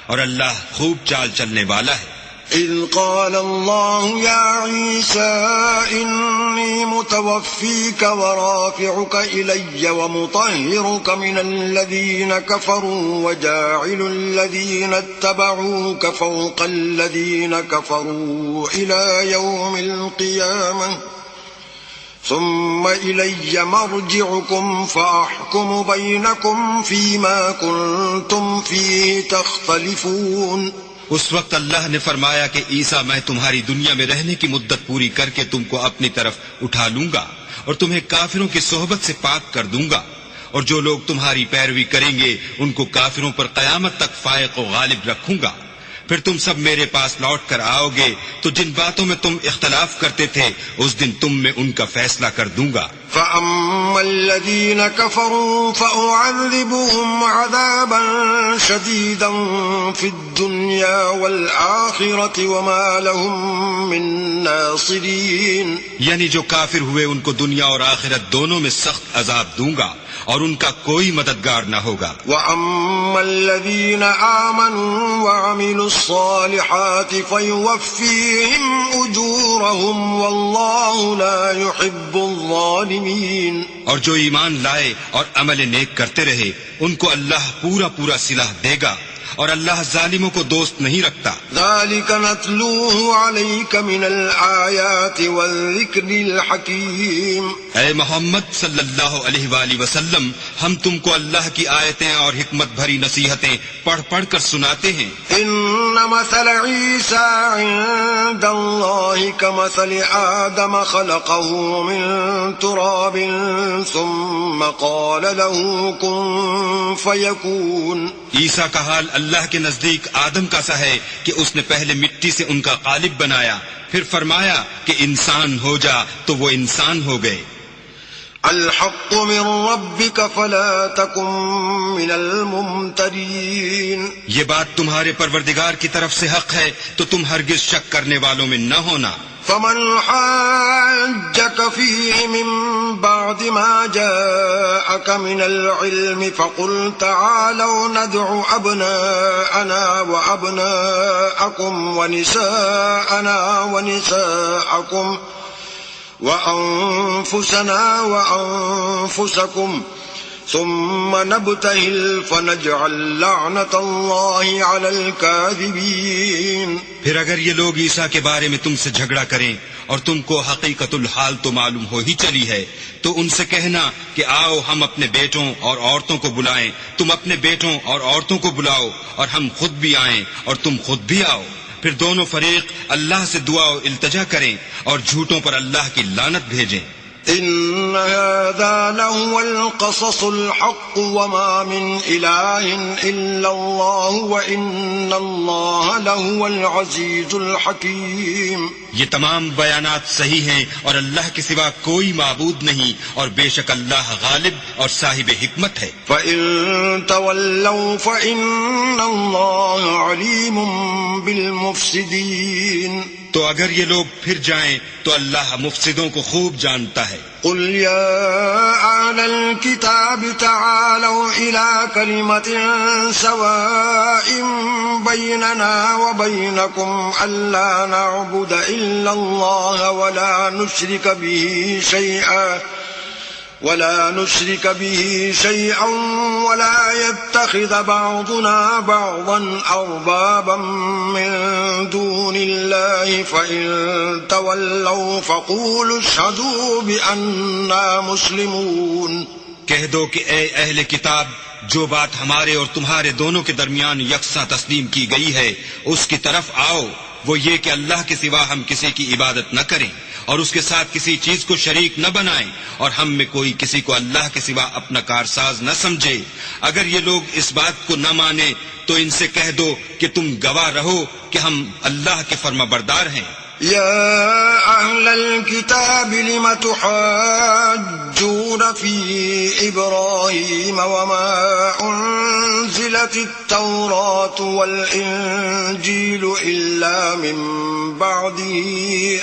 اور اللہ خوب چال چلنے والا ہے۔ اذ قال اللہ یا عیسیٰ انی متوفیک ورافعک الی ومطہرک من الذین کفروا وجاعل الذین اتبعوک فوق الذین کفروا الی یوم القیامہ ثم إلي مرجعكم فأحكم بينكم فيما كنتم فيه تختلفون۔ اس وقت اللہ نے فرمایا کہ عیسیٰ میں تمہاری دنیا میں رہنے کی مدت پوری کر کے تم کو اپنی طرف اٹھا لوں گا اور تمہیں کافروں کی صحبت سے پاک کر دوں گا، اور جو لوگ تمہاری پیروی کریں گے ان کو کافروں پر قیامت تک فائق و غالب رکھوں گا. پھر تم سب میرے پاس لوٹ کر آؤ گے تو جن باتوں میں تم اختلاف کرتے تھے اس دن تم میں ان کا فیصلہ کر دوں گا. فَأَمَّا الَّذِينَ كَفَرُوا فَأُعَذِّبُهُمْ عَذَابًا شَدِيدًا فِي الدُّنْيَا وَالْآخِرَةِ وَمَا لَهُم مِّن نَّاصِرِينَ. یعنی جو کافر ہوئے ان کو دنیا اور آخرت دونوں میں سخت عذاب دوں گا اور ان کا کوئی مددگار نہ ہوگا. وَأَمَّا الَّذِينَ آمَنُوا وَعَمِلُوا الصَّالِحَاتِ فَيُوَفِّيهِمْ أُجُورَهُمْ وَاللَّهُ لَا يُحِبُّ الظَّالِمِينَ. اور جو ایمان لائے اور عمل نیک کرتے رہے ان کو اللہ پورا پورا صلہ دے گا اور اللہ ظالموں کو دوست نہیں رکھتا. ذَلِكَ نَتْلُوهُ عَلَيْكَ مِنَ الْآيَاتِ وَالذِّكْرِ الْحَكِيمِ. اے محمد صلی اللہ علیہ وآلہ وسلم ہم تم کو اللہ کی آیتیں اور حکمت بھری نصیحتیں پڑھ پڑھ کر سناتے ہیں. إِنَّ مَثَلَ عِيسَىٰ عِندَ اللَّهِ كَمَثَلِ آدَمَ خَلَقَهُ مِن تُرَابٍ ثُمَّ قَالَ لَهُ كُن فَيَكُونُ. عیسیٰ کا حال اللہ کے نزدیک آدم کا سا ہے کہ اس نے پہلے مٹی سے ان کا قالب بنایا پھر فرمایا کہ انسان ہو جا تو وہ انسان ہو گئے. الحق من ربك فلا تكن من الممترين. یہ بات تمہارے پروردگار کی طرف سے حق ہے تو تم ہرگز شک کرنے والوں میں نہ ہونا. فمن حاجك فيه من بعد ما جاءك من العلم فقل تعالوا ندع أبناءنا وأبناءكم ونساءنا ونساءكم وأنفسنا وأنفسكم ثم نبتهل فنجعل لعنة الله على الكاذبين. پھر اگر یہ لوگ عیسیٰ کے بارے میں تم سے جھگڑا کریں اور تم کو حقیقت الحال تو معلوم ہو ہی چلی ہے تو ان سے کہنا کہ آؤ ہم اپنے بیٹوں اور عورتوں کو بلائیں، تم اپنے بیٹوں اور عورتوں کو بلاؤ اور ہم خود بھی آئیں اور تم خود بھی آؤ. پھر دونوں فریق اللہ سے دعا و التجا کریں اور جھوٹوں پر اللہ کی لعنت بھیجیں. إن هذا لهو القصص الحق وما من إله إلا الله وإن الله لهو العزيز الحكيم. یہ تمام بیانات صحیح ہیں اور اللہ کے سوا کوئی معبود نہیں اور بے شک اللہ غالب اور صاحب حکمت ہے. فإن تولوا فإن الله عليم بالمفسدين. تو اگر یہ لوگ پھر جائیں تو اللہ مفسدوں کو خوب جانتا ہے. قل يا أهل الكتاب تعالوا إلى كلمة سواء بيننا وبينكم ألا نعبد إلا الله ولا نشرك به شيئا ولا يتخذ بعضنا بعضا أربابا من دون الله فإن تولوا فقولوا اشهدوا بأننا مسلمون. کہہ دو کہ اے اہل کتاب جو بات ہمارے اور تمہارے دونوں کے درمیان یکساں تسلیم کی گئی ہے اس کی طرف آؤ. وہ یہ کہ اللہ کے سوا ہم کسی کی عبادت نہ کریں اور اس کے ساتھ کسی چیز کو شریک نہ بنائیں اور ہم میں کوئی کسی کو اللہ کے سوا اپنا کارساز نہ سمجھے. اگر یہ لوگ اس بات کو نہ مانیں تو ان سے کہہ دو کہ تم گواہ رہو کہ ہم اللہ کے فرما بردار ہیں. يا أهل الكتاب لم تحاجون في إبراهيم وما أنزلت التوراة والإنجيل إلا من بعده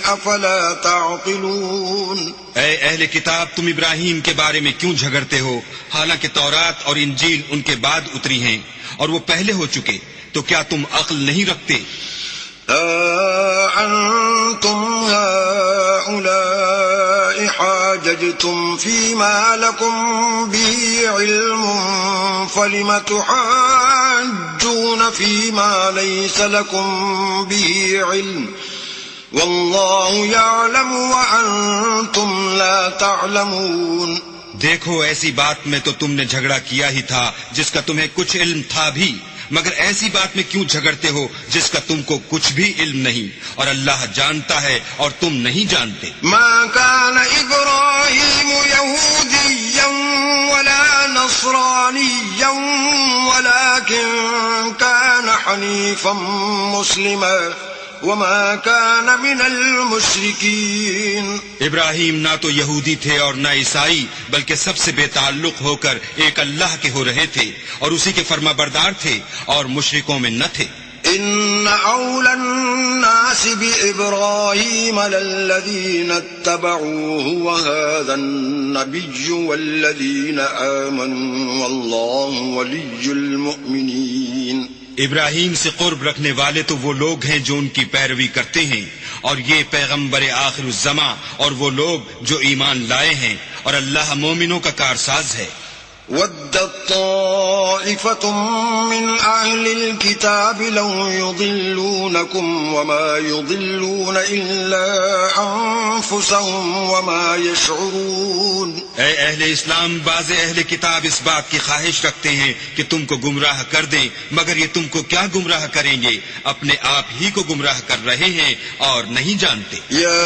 أفلا تعقلون. اے اہل کتاب تم ابراہیم کے بارے میں کیوں جھگڑتے ہو حالانکہ تورات اور انجیل ان کے بعد اتری ہیں اور وہ پہلے ہو چکے، تو کیا تم عقل نہیں رکھتے؟ أنتم هؤلاء حاججتم فيما لكم به علم فلم تحاجون فيما ليس لكم به علم والله يعلم وأنتم لا تعلمون. دیکھو ایسی بات میں تو تم نے جھگڑا کیا ہی تھا جس کا تمہیں کچھ علم تھا بھی، مگر ایسی بات میں کیوں جھگڑتے ہو جس کا تم کو کچھ بھی علم نہیں اور اللہ جانتا ہے اور تم نہیں جانتے. ما كان إبراهيم يهوديا ولا نصرانيا ولكن كان حنيفا مسلما وما كان من المشركين. ابراہیم نہ تو یہودی تھے اور نہ عیسائی، بلکہ سب سے بے تعلق ہو کر ایک اللہ کے ہو رہے تھے اور اسی کے فرما بردار تھے اور مشرکوں میں نہ تھے. إن أولى الناس بإبراهيم للذين اتبعوه وهذا النبي والذين آمنوا والله ولي المؤمنين. ابراہیم سے قرب رکھنے والے تو وہ لوگ ہیں جو ان کی پیروی کرتے ہیں، اور یہ پیغمبر آخر الزماں اور وہ لوگ جو ایمان لائے ہیں، اور اللہ مومنوں کا کارساز ہے. ودت طائفة من أهل الكتاب لو يضلونكم وما يضلون إلا أنفسهم وما يشعرون. اے اہل اسلام، بعض اہل کتاب اس بات کی خواہش رکھتے ہیں کہ تم کو گمراہ کر دیں، مگر یہ تم کو کیا گمراہ کریں گے، اپنے آپ ہی کو گمراہ کر رہے ہیں اور نہیں جانتے. يا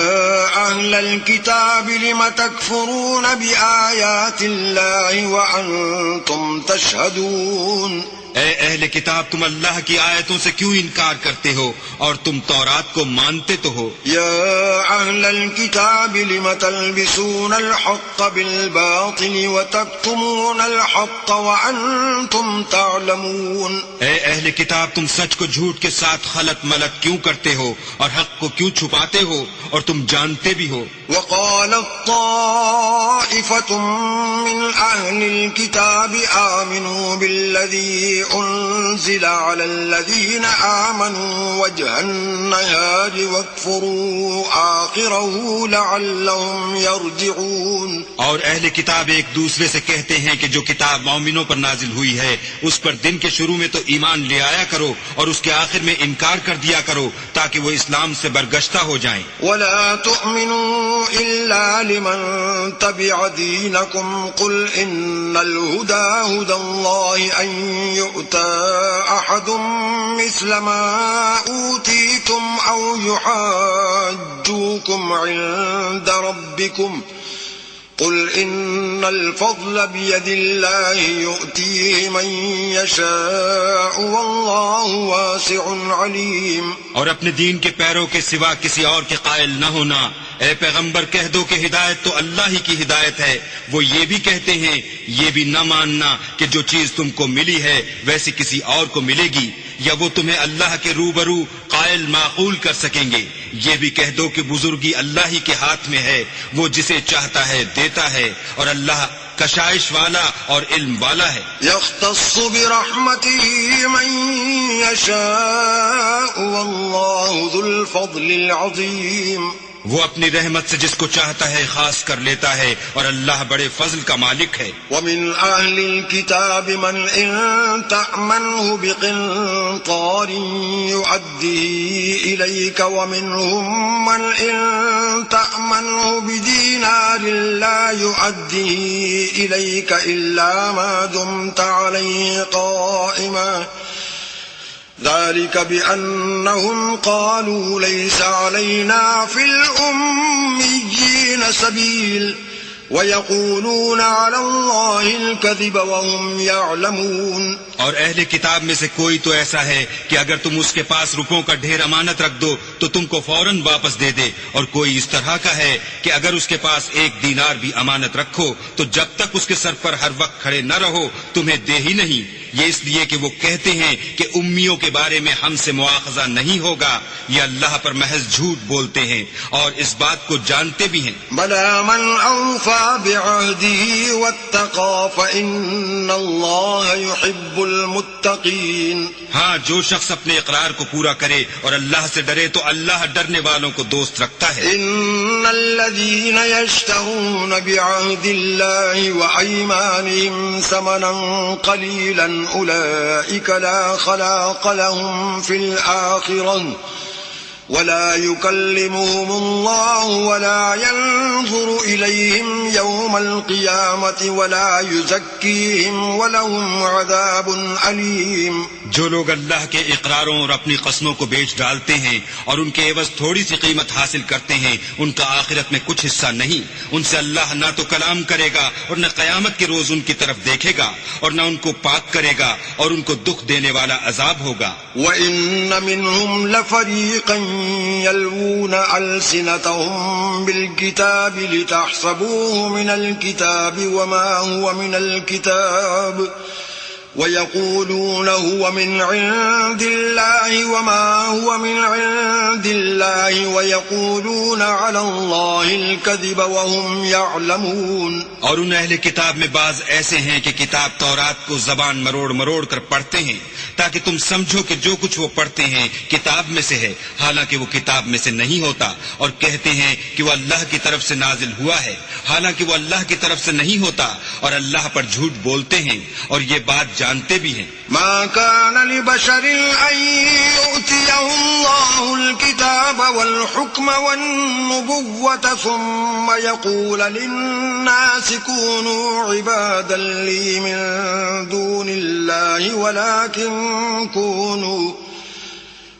أهل الكتاب لم تكفرون بآيات الله وأنتم تشهدون. اے اہل کتاب، تم اللہ کی آیتوں سے کیوں انکار کرتے ہو اور تم تورات کو مانتے تو ہو. يا أهل الكتاب لم تلبسون الحق بالباطل وتكتمون الحق وأنتم تعلمون. اے اہل کتاب، تم سچ کو جھوٹ کے ساتھ خلط ملط کیوں کرتے ہو اور حق کو کیوں چھپاتے ہو اور تم جانتے بھی ہو. وقالت طائفة من أهل الكتاب آمنوا بالذي أنزل على الذين آمنوا وجه النهار واكفروا آخره لعلهم يرجعون. اور اہل کتاب ایک دوسرے سے کہتے ہیں کہ جو کتاب مومنوں پر نازل ہوئی ہے اس پر دن کے شروع میں تو ایمان لے آیا کرو اور اس کے آخر میں انکار کر دیا کرو تاکہ وہ اسلام سے برگشتہ ہو جائیں. ولا تؤمنوا إلا لمن تبع دينكم قل إن الهدى هدى الله أن يؤتى أحد مثل ما أوتيتم أو يحاجوكم عند ربكم قل إن الفضل بيد الله يؤتيه من يشاء والله واسع عليم. اور اپنے دین کے پیروں کے سوا کسی اور کے قائل نہ ہونا. اے پیغمبر کہہ دو کہ ہدایت تو اللہ ہی کی ہدایت ہے. وہ یہ بھی کہتے ہیں یہ بھی نہ ماننا کہ جو چیز تم کو ملی ہے ویسی کسی اور کو ملے گی، یا وہ تمہیں اللہ کے روبرو قائل معقول کر سکیں گے. یہ بھی کہہ دو کہ بزرگی اللہ ہی کے ہاتھ میں ہے، وہ جسے چاہتا ہے دیتا ہے، اور اللہ کشائش والا اور علم والا ہے. يختص برحمته من يشاء والله ذو الفضل العظيم. وہ اپنی رحمت سے جس کو چاہتا ہے خاص کر لیتا ہے اور اللہ بڑے فضل کا مالک ہے. ومن أهل الكتاب من إن تأمنه بقنطار يؤديه إليك ومنهم من إن تأمنه بدينار لا يؤديه إليك إلا ما دمت عليه قائما ذلك بأنهم قالوا ليس علينا في الأميين سبيل ويقولون على الله الكذب وهم يعلمون. اور اہل کتاب میں سے کوئی تو ایسا ہے کہ اگر تم اس کے پاس روپوں کا ڈھیر امانت رکھ دو تو تم کو فوراً واپس دے دے، اور کوئی اس طرح کا ہے کہ اگر اس کے پاس 1 دینار بھی امانت رکھو تو جب تک اس کے سر پر ہر وقت کھڑے نہ رہو تمہیں دے ہی نہیں. یہ اس لیے کہ وہ کہتے ہیں کہ امیوں کے بارے میں ہم سے مواخذہ نہیں ہوگا. یہ اللہ پر محض جھوٹ بولتے ہیں اور اس بات کو جانتے بھی ہیں. بلى من أوفى بعهده واتقى فإن الله يحب المتقين. ہاں، جو شخص اپنے اقرار کو پورا کرے اور اللہ سے ڈرے تو اللہ ڈرنے والوں کو دوست رکھتا ہے. إن الذين يشترون بعهد الله وأيمانهم ثمنا قليلا أولئك لا خلاق لهم في الآخرة ولا يكلمهم الله ولا ينظر إليهم يوم القيامة ولا يزكيهم ولهم عذاب أليم. جو لوگ اللہ کے اقراروں اور اپنی قسموں کو بیچ ڈالتے ہیں اور ان کے عوض تھوڑی سی قیمت حاصل کرتے ہیں، ان کا آخرت میں کچھ حصہ نہیں. ان سے اللہ نہ تو کلام کرے گا اور نہ قیامت کے روز ان کی طرف دیکھے گا اور نہ ان کو پاک کرے گا، اور ان کو دکھ دینے والا عذاب ہوگا. وَإِنَّ مِنْهُمْ لَفَرِيقًا يَلْوُونَ أَلْسِنَتَهُمْ بِالْكِتَابِ لِتَحْسَبُوهُ مِنَ الْكِتَابِ وَمَا هُوَ مِنَ الْكِتَابِ وَيَقُولُونَ هُوَ مِنْ عِنْدِ اللَّهِ وَمَا هُوَ مِنْ عِنْدِ اللَّهِ وَيَقُولُونَ عَلَى اللَّهِ الْكَذِبَ وَهُمْ يَعْلَمُونَ. اور ان اہل کتاب میں بعض ایسے ہیں کہ کتاب تورات کو زبان مروڑ مروڑ کر پڑھتے ہیں تاکہ تم سمجھو کہ جو کچھ وہ پڑھتے ہیں کتاب میں سے ہے، حالانکہ وہ کتاب میں سے نہیں ہوتا، اور کہتے ہیں کہ وہ اللہ کی طرف سے نازل ہوا ہے، حالانکہ وہ اللہ کی طرف سے نہیں ہوتا، اور اللہ پر جھوٹ بولتے ہیں اور یہ بات جانتے بھی ہیں. ما كان لبشر أن يؤتيه الله الكتاب والحكم والنبوة ثم يقول للناس كونوا عبادا لي من دون الله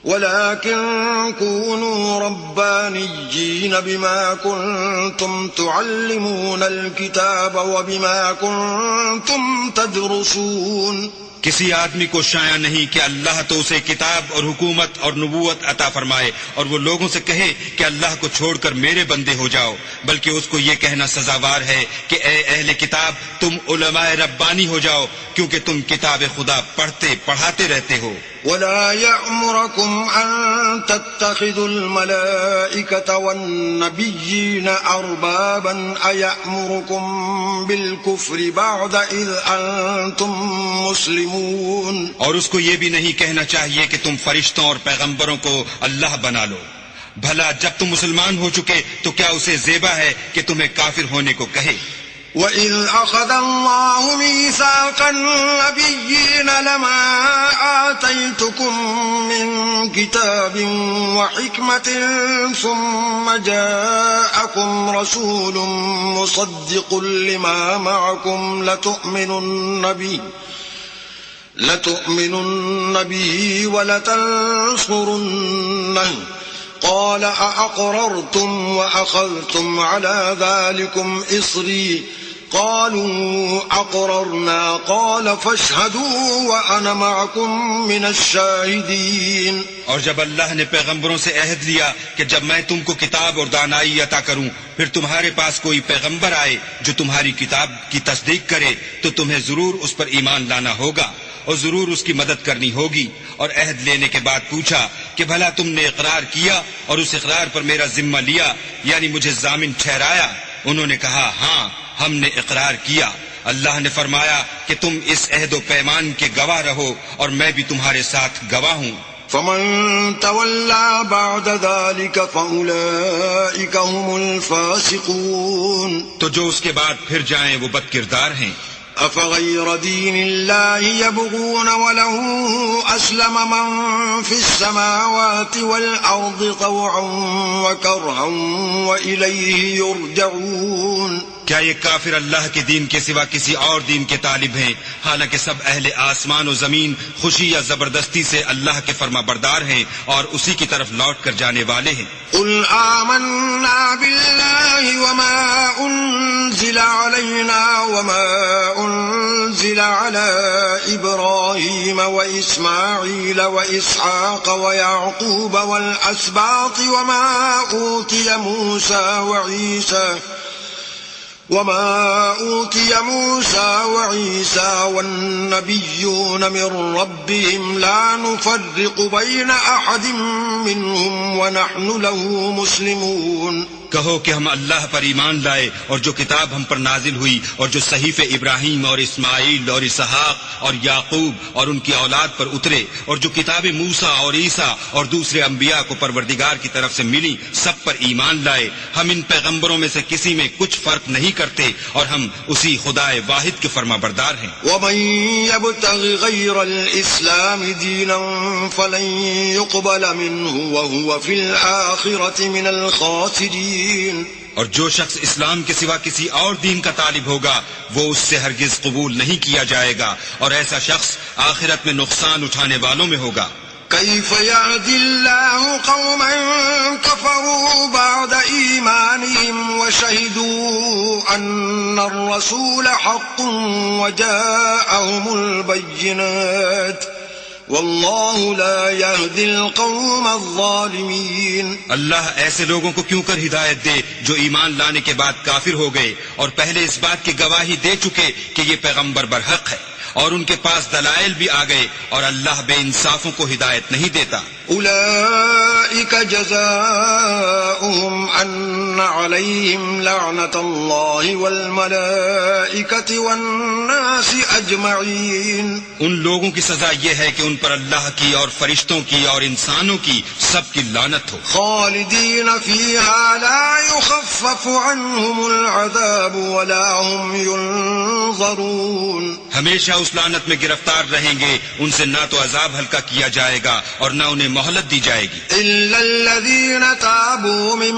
ولكن كونوا ربانيين بما كنتم تعلمون الكتاب وبما كنتم تدرسون. کسی آدمی کو شایع نہیں کہ اللہ تو اسے کتاب اور حکومت اور نبوت عطا فرمائے اور وہ لوگوں سے کہے کہ اللہ کو چھوڑ کر میرے بندے ہو جاؤ، بلکہ اس کو یہ کہنا سزاوار ہے کہ اے اہل کتاب تم علماء ربانی ہو جاؤ، کیونکہ تم کتاب خدا پڑھتے پڑھاتے رہتے ہو. ولا يأمركم أن تتخذوا الملائكة والنبيين أربابا أيأمركم بالكفر بعد إذ أنتم مسلمون. اور اس کو یہ بھی نہیں کہنا چاہیے کہ تم فرشتوں اور پیغمبروں کو اللہ بنا لو. بھلا جب تم مسلمان ہو چکے تو کیا اسے زیبا ہے کہ تمہیں کافر ہونے کو کہے. وَإِذْ أَخَذَ اللَّهُ مِيثَاقَ النَّبِيِّينَ لَمَا آتَيْتُكُم مِّن كِتَابٍ وَحِكْمَةٍ ثُمَّ جَاءَكُمْ رَسُولٌ مُصَدِّقٌ لِّمَا مَعَكُمْ لَتُؤْمِنُنَّ بِهِ وَلَتَنصُرُنَّهُ قال أأقررتم وأخذتم على ذلكم إصري قالوا أقررنا قال فاشهدوا وأنا معكم من الشاهدين. اور جب اللہ نے پیغمبروں سے عہد لیا کہ جب میں تم کو کتاب اور دانائی عطا کروں پھر تمہارے پاس کوئی پیغمبر آئے جو تمہاری کتاب کی تصدیق کرے تو تمہیں ضرور اس پر ایمان لانا ہوگا اور ضرور اس کی مدد کرنی ہوگی. اور عہد لینے کے بعد پوچھا کہ بھلا تم نے اقرار کیا اور اس اقرار پر میرا ذمہ لیا، یعنی مجھے ضامن ٹھہرایا؟ انہوں نے کہا ہاں ہم نے اقرار کیا. اللہ نے فرمایا کہ تم اس عہد و پیمان کے گواہ رہو اور میں بھی تمہارے ساتھ گواہ ہوں. فمن تولى بعد ذلك فأولئك هم الفاسقون. تو جو اس کے بعد پھر جائیں وہ بد کردار ہیں. أفغير دين الله يبغون وله أسلم من في السماوات والأرض طوعا وكرها وإليه يرجعون. کیا یہ کافر اللہ کے دین کے سوا کسی اور دین کے طالب ہیں، حالانکہ سب اہل آسمان و زمین خوشی یا زبردستی سے اللہ کے فرما بردار ہیں اور اسی کی طرف لوٹ کر جانے والے ہیں. قل آمنا بالله وما أنزل علينا وما أنزل على إبراهيم وإسماعيل وإسحاق ويعقوب والأسباط وما أوتي موسى وعيسى والنبيون من ربهم لا نفرق بين أحد منهم ونحن له مسلمون. کہو کہ ہم اللہ پر ایمان لائے اور جو کتاب ہم پر نازل ہوئی اور جو صحیفے ابراہیم اور اسماعیل اور اسحاق اور یعقوب اور ان کی اولاد پر اترے اور جو کتاب موسیٰ اور عیسیٰ اور دوسرے انبیاء کو پروردگار کی طرف سے ملی سب پر ایمان لائے. ہم ان پیغمبروں میں سے کسی میں کچھ فرق نہیں کرتے اور ہم اسی خدا واحد کے فرما بردار ہیں. ومن يبتغ غير الإسلام دينا فلن يقبل منه وهو في الآخرة من الخاسرين. اور جو شخص اسلام کے سوا کسی اور دین کا طالب ہوگا وہ اس سے ہرگز قبول نہیں کیا جائے گا اور ایسا شخص آخرت میں نقصان اٹھانے والوں میں ہوگا۔ كيف يهدي الله قوما كفروا بعد إيمانهم وشهدوا أن الرسول حق وجاءهم البينات والله لا يهدي القوم الظالمين۔ اللہ ایسے لوگوں کو کیوں کر ہدایت دے جو ایمان لانے کے بعد کافر ہو گئے اور پہلے اس بات کی گواہی دے چکے کہ یہ پیغمبر برحق ہے، اور ان کے پاس دلائل بھی آ گئے، اور اللہ بے انصافوں کو ہدایت نہیں دیتا۔ أولئك جزاؤهم أن عليهم لعنة الله والملائكة والناس أجمعين۔ ان لوگوں کی سزا یہ ہے کہ ان پر اللہ کی اور فرشتوں کی اور انسانوں کی سب کی لعنت ہو۔ خالدين فيها لا يخفف عنهم العذاب ولا هم ينظرون۔ ہمیشہ اس لعنت میں گرفتار رہیں گے، ان سے نہ تو عذاب ہلکا کیا جائے گا اور نہ انہیں مہلت دی جائے گی۔ إلا الذين تابوا من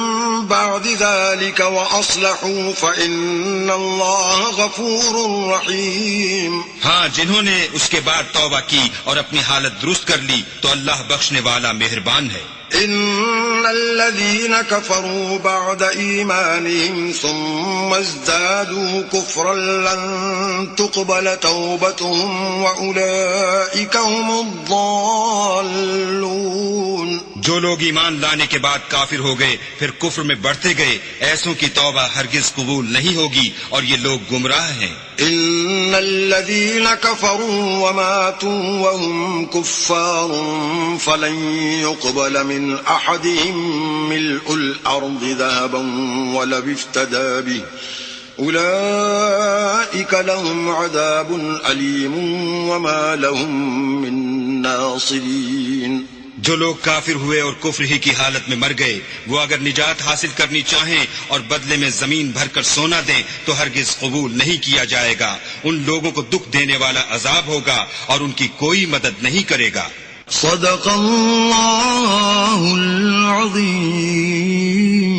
بعد ذلك وأصلحوا فإن الله غفور رحيم۔ ہاں، جنہوں نے اس کے بعد توبہ کی اور اپنی حالت درست کر لی تو اللہ بخشنے والا مہربان ہے۔ إن الذين كفروا بعد إيمانهم ثم ازدادوا كفرا لن تقبل توبتهم وأولئك هم الضالون۔ جو لوگ ایمان لانے کے بعد کافر ہو گئے پھر کفر میں بڑھتے گئے، ایسوں کی توبہ ہرگز قبول نہیں ہوگی اور یہ لوگ گمراہ ہیں۔ إن الذين كفروا وماتوا وهم كفار فلن يقبل من أحدهم ملء الأرض ذهبا ولو افتدى به أولئك لهم عذاب أليم وما لهم من ناصرين۔ جو لوگ کافر ہوئے اور کفر ہی کی حالت میں مر گئے، وہ اگر نجات حاصل کرنی چاہیں اور بدلے میں زمین بھر کر سونا دیں تو ہرگز قبول نہیں کیا جائے گا۔ ان لوگوں کو دکھ دینے والا عذاب ہوگا اور ان کی کوئی مدد نہیں کرے گا۔ صدق اللہ العظیم۔